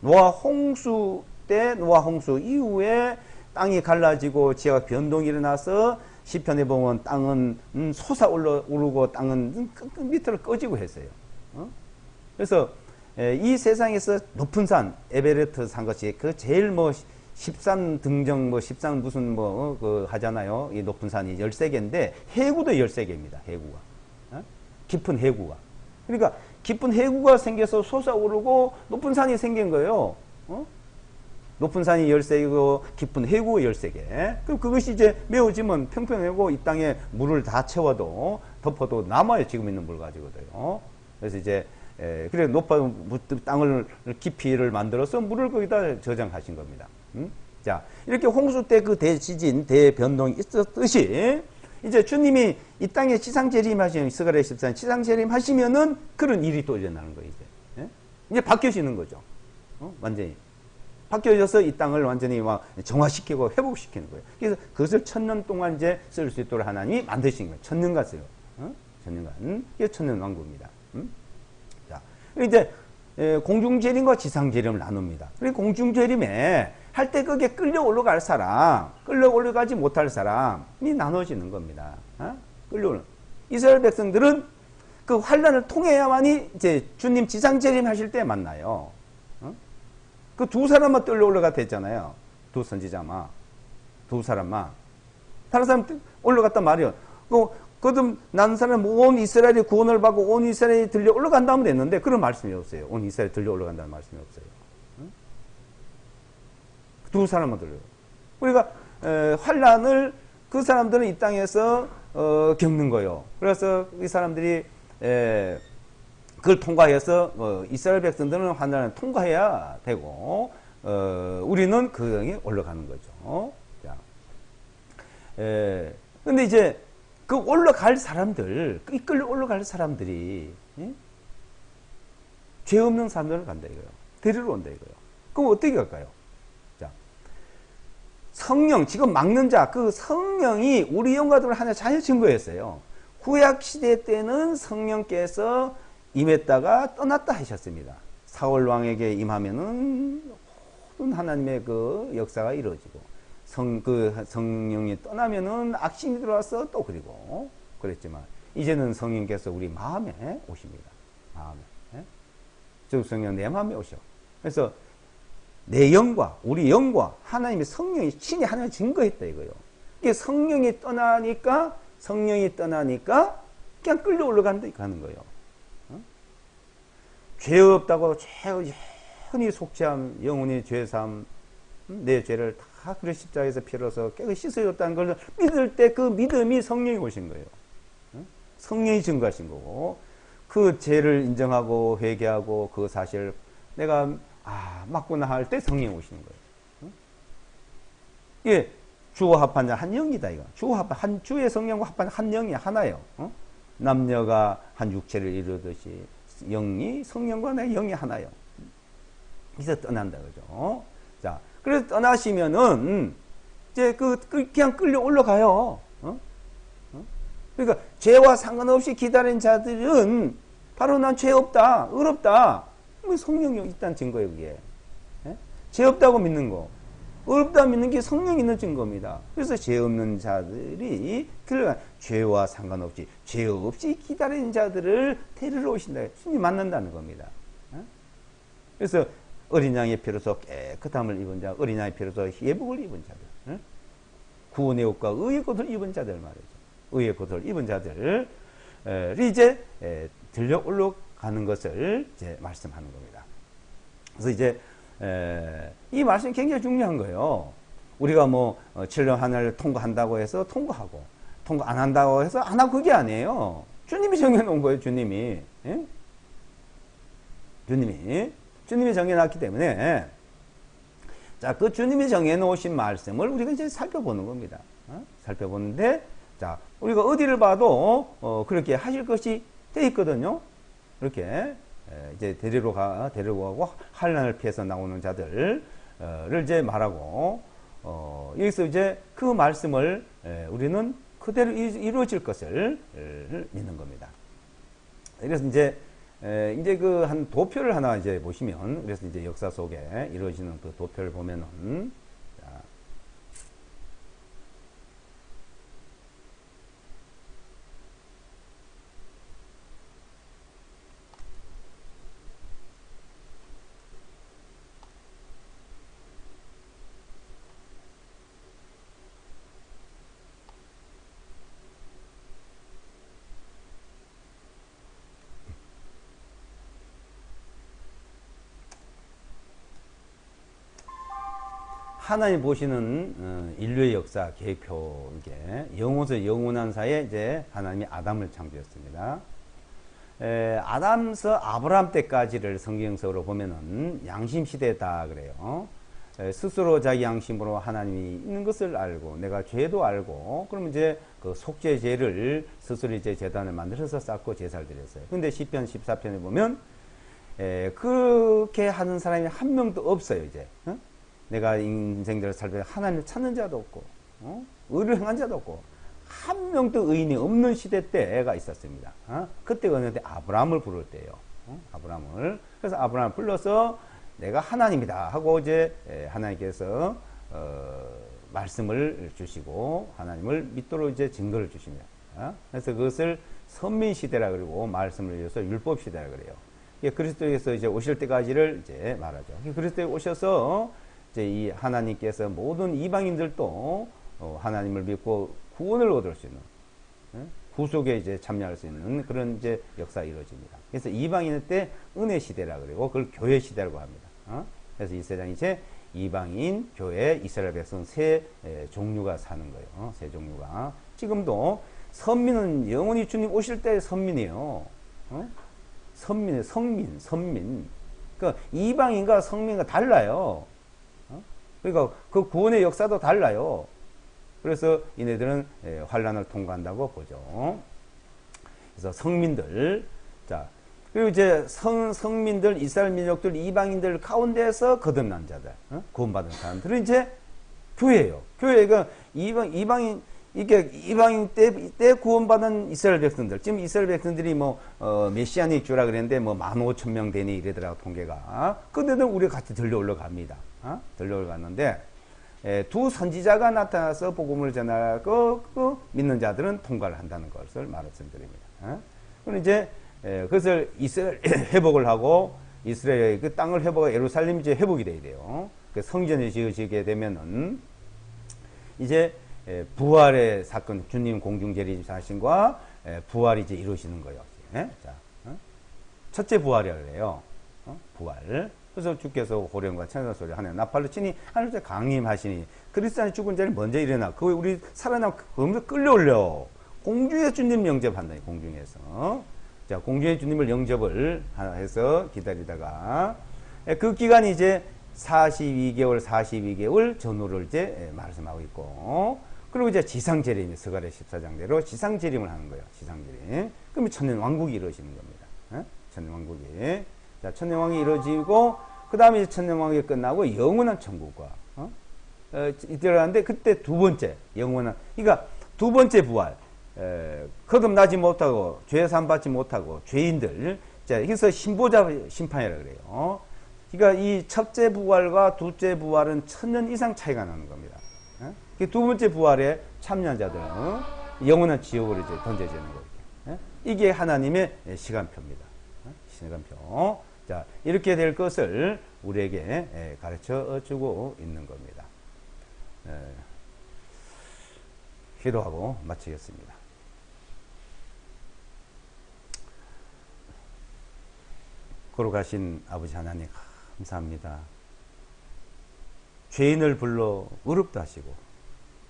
노아 홍수 때, 노아 홍수 이후에 땅이 갈라지고 지각 변동이 일어나서 시편에 보면 땅은 솟아오르고 땅은 밑으로 꺼지고 했어요. 그래서 이 세상에서 높은 산, 에베레스트 산 것이 그 제일 뭐 13 등정, 뭐 13 무슨 그 하잖아요. 이 높은 산이 13개인데 해구도 13개입니다. 해구가. 깊은 해구가. 그러니까 깊은 해구가 생겨서 솟아오르고 높은 산이 생긴 거예요. 높은 산이 13개고 깊은 해구가 13개. 그럼 그것이 이제 메워지면 평평하고 이 땅에 물을 다 채워도 덮어도 남아요. 지금 있는 물 가지고도요. 그래서 이제 그래 높아 땅을 깊이를 만들어서 물을 거기다 저장하신 겁니다. 자, 이렇게 홍수 때 그 대지진, 대변동이 있었듯이 이제 주님이 이 땅에 지상재림 하시면 스가랴 14장 지상재림 하시면은 그런 일이 또 일어나는 거예요. 이제 바뀌어지는 거죠. 완전히 바뀌어져서 이 땅을 완전히 막 정화시키고 회복시키는 거예요. 그래서 그것을 1000년 동안 이제 쓸 수 있도록 하나님이 만드신 거예요. 1000년간 써요. 1000년간. 이게 1000년 왕국입니다. 자, 이제 공중재림과 지상재림을 나눕니다. 그리고 공중재림에 할 때 거기에 끌려 올라갈 사람, 끌려 올라가지 못할 사람이 나눠지는 겁니다. 끌려 이스라엘 백성들은 그 환란을 통해야만이 이제 주님 지상재림 하실 때 만나요. 그 두 사람만 끌려 올라갔다 했잖아요. 두 선지자만, 두 사람만. 다른 사람 올라갔단 말이에요. 거듭 난 사람 온 이스라엘이 구원을 받고 온 이스라엘이 들려 올라간다면 됐는데 그런 말씀이 없어요. 온 이스라엘이 들려 올라간다는 말씀이 없어요. 두 사람만 들려요. 그러니까 환란을 그 사람들은 이 땅에서 겪는 거예요. 그래서 이 사람들이 그걸 통과해서 이스라엘 백성들은 환란을 통과해야 되고 우리는 그 땅에 올라가는 거죠. 자, 근데 이제 그 올라갈 사람들, 이끌려 올라갈 사람들이 죄 없는 사람들을 간다 이거예요. 데리러 온다 이거예요. 그럼 어떻게 갈까요? 자, 성령, 지금 막는 자, 그 성령이 우리 영과들을 하나 자녀 증거했어요. 구약 시대 때는 성령께서 임했다가 떠났다 하셨습니다. 사울 왕에게 임하면은 모든 하나님의 그 역사가 이루어지고 성령이 떠나면은 악신이 들어와서 또 그리고 그랬지만 이제는 성령께서 우리 마음에 오십니다. 마음에. 즉 성령 내 마음에 오셔. 그래서 내 영과 우리 영과 하나님의 성령이 신이 하나님 증거했다 이거예요. 이게 성령이 떠나니까 그냥 끌려 올라가는 거예요. 죄 없다고 영원히 속죄함, 영원히 죄삼, 내 죄를 다 그래 십자가에서 피로서 깨끗이 씻어줬다는 걸 믿을 때 그 믿음이 성령이 오신 거예요. 성령이 증거하신 거고 그 죄를 인정하고 회개하고 그 사실을 내가 맞구나 할 때 성령이 오시는 거예요. 이게 주와 합한 자 한 영이다 이거. 주와 합한 한 주의 성령과 합한 한 영이 하나예요. 남녀가 한 육체를 이루듯이 영이 성령과 내 영이 하나예요. 이제 떠난다 그죠. 자, 그래서 떠나시면은 이제 그냥 끌려 올라가요. 그러니까 죄와 상관없이 기다린 자들은 바로 난 죄 없다, 의롭다. 성령이 있다는 증거예요, 그게. 죄 없다고 믿는 거. 의롭다 믿는 게 성령이 있는 증거입니다. 그래서 죄 없는 자들이 죄와 상관없이 죄 없이 기다린 자들을 데리러 오신다. 주님 만난다는 겁니다. 그래서 어린 양의 피로서 깨끗함을 입은 자, 어린 양의 피로서 예복을 입은 자들, 구원의 옷과 의의 옷을 입은 자들 말이죠. 의의 옷을 입은 자들을 이제 들려 올라가는 것을 이제 말씀하는 겁니다. 그래서 이제 이 말씀이 굉장히 중요한 거예요. 우리가 뭐 7년 하늘을 통과한다고 해서 통과하고 통과 안 한다고 해서 안 하고 그게 아니에요. 주님이 정해놓은 거예요. 주님이 정해놨기 때문에 자, 그 주님이 정해놓으신 말씀을 우리가 이제 살펴보는 겁니다. 살펴보는데, 자, 우리가 어디를 봐도 그렇게 하실 것이 돼 있거든요. 이렇게 이제 데리러 가고 환난을 피해서 나오는 자들을 이제 말하고, 여기서 이제 그 말씀을 우리는 그대로 이루어질 것을 믿는 겁니다. 그래서 이제 그 한 도표를 하나 이제 보시면, 그래서 이제 역사 속에 이루어지는 그 도표를 보면은, 자, 하나님 보시는 인류의 역사 계획표, 이게 영원에서 영원한 사이에 이제 하나님이 아담을 창조했습니다. 아담서 아브라함 때까지를 성경적으로 보면은 양심 시대다 그래요. 스스로 자기 양심으로 하나님이 있는 것을 알고, 내가 죄도 알고, 그러면 이제 그 속죄 죄를 스스로 이제 제단을 만들어서 쌓고 제사를 드렸어요. 근데 시편 14편에 보면 그렇게 하는 사람이 한 명도 없어요. 이제 내가 인생들을 살면서 하나님을 찾는 자도 없고, 의를 행한 자도 없고, 한 명도 의인이 없는 시대 때가 있었습니다. 그때가 어느 때 아브라함을 부를 때예요. 아브라함을. 그래서 아브라함을 불러서 내가 하나님이다 하고 이제 하나님께서 말씀을 주시고 하나님을 믿도록 이제 증거를 주십니다. 그래서 그것을 선민 시대라 그러고, 말씀을 위해서 율법 시대라 그래요. 그리스도께서 이제 오실 때까지를 이제 말하죠. 그리스도에 오셔서 이제 이 하나님께서 모든 이방인들도 하나님을 믿고 구원을 얻을 수 있는, 구속에 이제 참여할 수 있는 그런 이제 역사가 이루어집니다. 그래서 이방인 때 은혜 시대라 그러고, 그걸 교회 시대라고 합니다. 그래서 이 세상에 이제 이방인, 교회, 이스라엘 백성 세 종류가 사는 거예요. 세 종류가. 지금도 선민은 영원히 주님 오실 때 선민이에요. 선민의 선민. 그러니까 이방인과 성민과 달라요. 그러니까 그 구원의 역사도 달라요. 그래서 이네들은 환란을 통과한다고 보죠. 그래서 성민들, 자, 그리고 이제 성민들, 이스라엘 민족들, 이방인들 가운데서 거듭난 자들, 구원받은 사람들은 이제 교회예요. 교회가 이방인, 이게 이방인 때 구원받은 이스라엘 백성들. 지금 이스라엘 백성들이 메시아닉 주라 그랬는데 15,000명 되니 이래더라고, 통계가. 근데도 우리 같이 들려 올라갑니다. 들려 올라갔는데, 두 선지자가 나타나서 복음을 전하고 믿는 자들은 통과를 한다는 것을 말씀드립니다. 그럼 이제 그것을 이스라엘 회복을 하고, 이스라엘의 그 땅을 회복하고 예루살렘이 이제 회복이 돼야 돼요. 그 성전이 지어지게 되면은 이제 부활의 사건, 주님 공중재림 사신과 부활이 이제 이루어지는 거예요. 자, 첫째 부활이라고 그래요. 부활. 그래서 주께서 호령과 천사 소리 하늘 나팔로 치니 하늘에 강림하시니 그리스도 안에 죽은 자를 먼저 일어나 그 우리 살아남 그러면서 끌려올려 공중에 주님 영접한다. 공중에서. 자, 공중에 주님을 영접을 해서 기다리다가 그 기간이 이제 42개월 전후를 이제 말씀하고 있고, 그리고 이제 지상재림이 스가랴 14장대로 지상재림을 하는 거예요. 지상재림. 그러면 천년왕국이 이루어지는 겁니다. 천년왕국이. 자, 천년왕국이 이루어지고, 그 다음에 천년왕국이 끝나고 영원한 천국과 들어가는데, 그때 두 번째 영원한, 그러니까 두 번째 부활, 거듭나지 못하고 죄 사함 받지 못하고 죄인들, 자, 그래서 신보자 심판이라 그래요. 그러니까 이 첫째 부활과 둘째 부활은 1000년 이상 차이가 나는 겁니다. 두 번째 부활에 참여한 자들은 영원한 지옥으로 이제 던져지는 거예요. 이게 하나님의 시간표입니다. 시간표. 자, 이렇게 될 것을 우리에게 가르쳐 주고 있는 겁니다. 기도하고 마치겠습니다. 거룩하신 아버지 하나님, 감사합니다. 죄인을 불러 의롭다 하시고,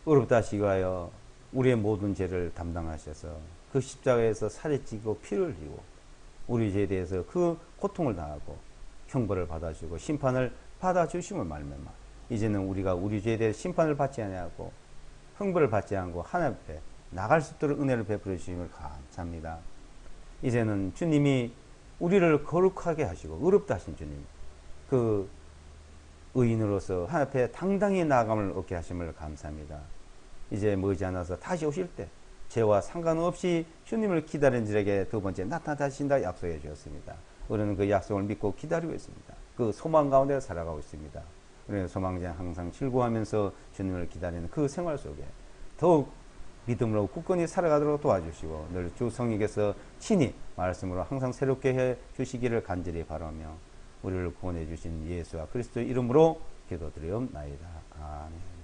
의롭다 하시기 위하여 우리의 모든 죄를 담당하셔서 그 십자가에서 살이 찌고 피를 흘리고 우리 죄에 대해서 그 고통을 당하고 형벌을 받아주고 심판을 받아주심을 말미암아 이제는 우리가 우리 죄에 대해 심판을 받지 아니하고 형벌을 받지 않고 하나님 앞에 나갈 수 있도록 은혜를 베풀어 주심을 감사합니다. 이제는 주님이 우리를 거룩하게 하시고 의롭다 하신 주님, 그 의인으로서 하나님 앞에 당당히 나아감을 얻게 하심을 감사합니다. 이제 머지않아서 다시 오실 때 죄와 상관없이 주님을 기다리는 자에게 두 번째 나타나신다 약속해 주셨습니다. 우리는 그 약속을 믿고 기다리고 있습니다. 그 소망 가운데 살아가고 있습니다. 우리는 소망자 항상 즐거워하면서 주님을 기다리는 그 생활 속에 더욱 믿음으로 굳건히 살아가도록 도와주시고 늘 주 성령께서 친히 말씀으로 항상 새롭게 해 주시기를 간절히 바라며 우리를 구원해 주신 예수와 그리스도의 이름으로 기도드리옵나이다. 아멘.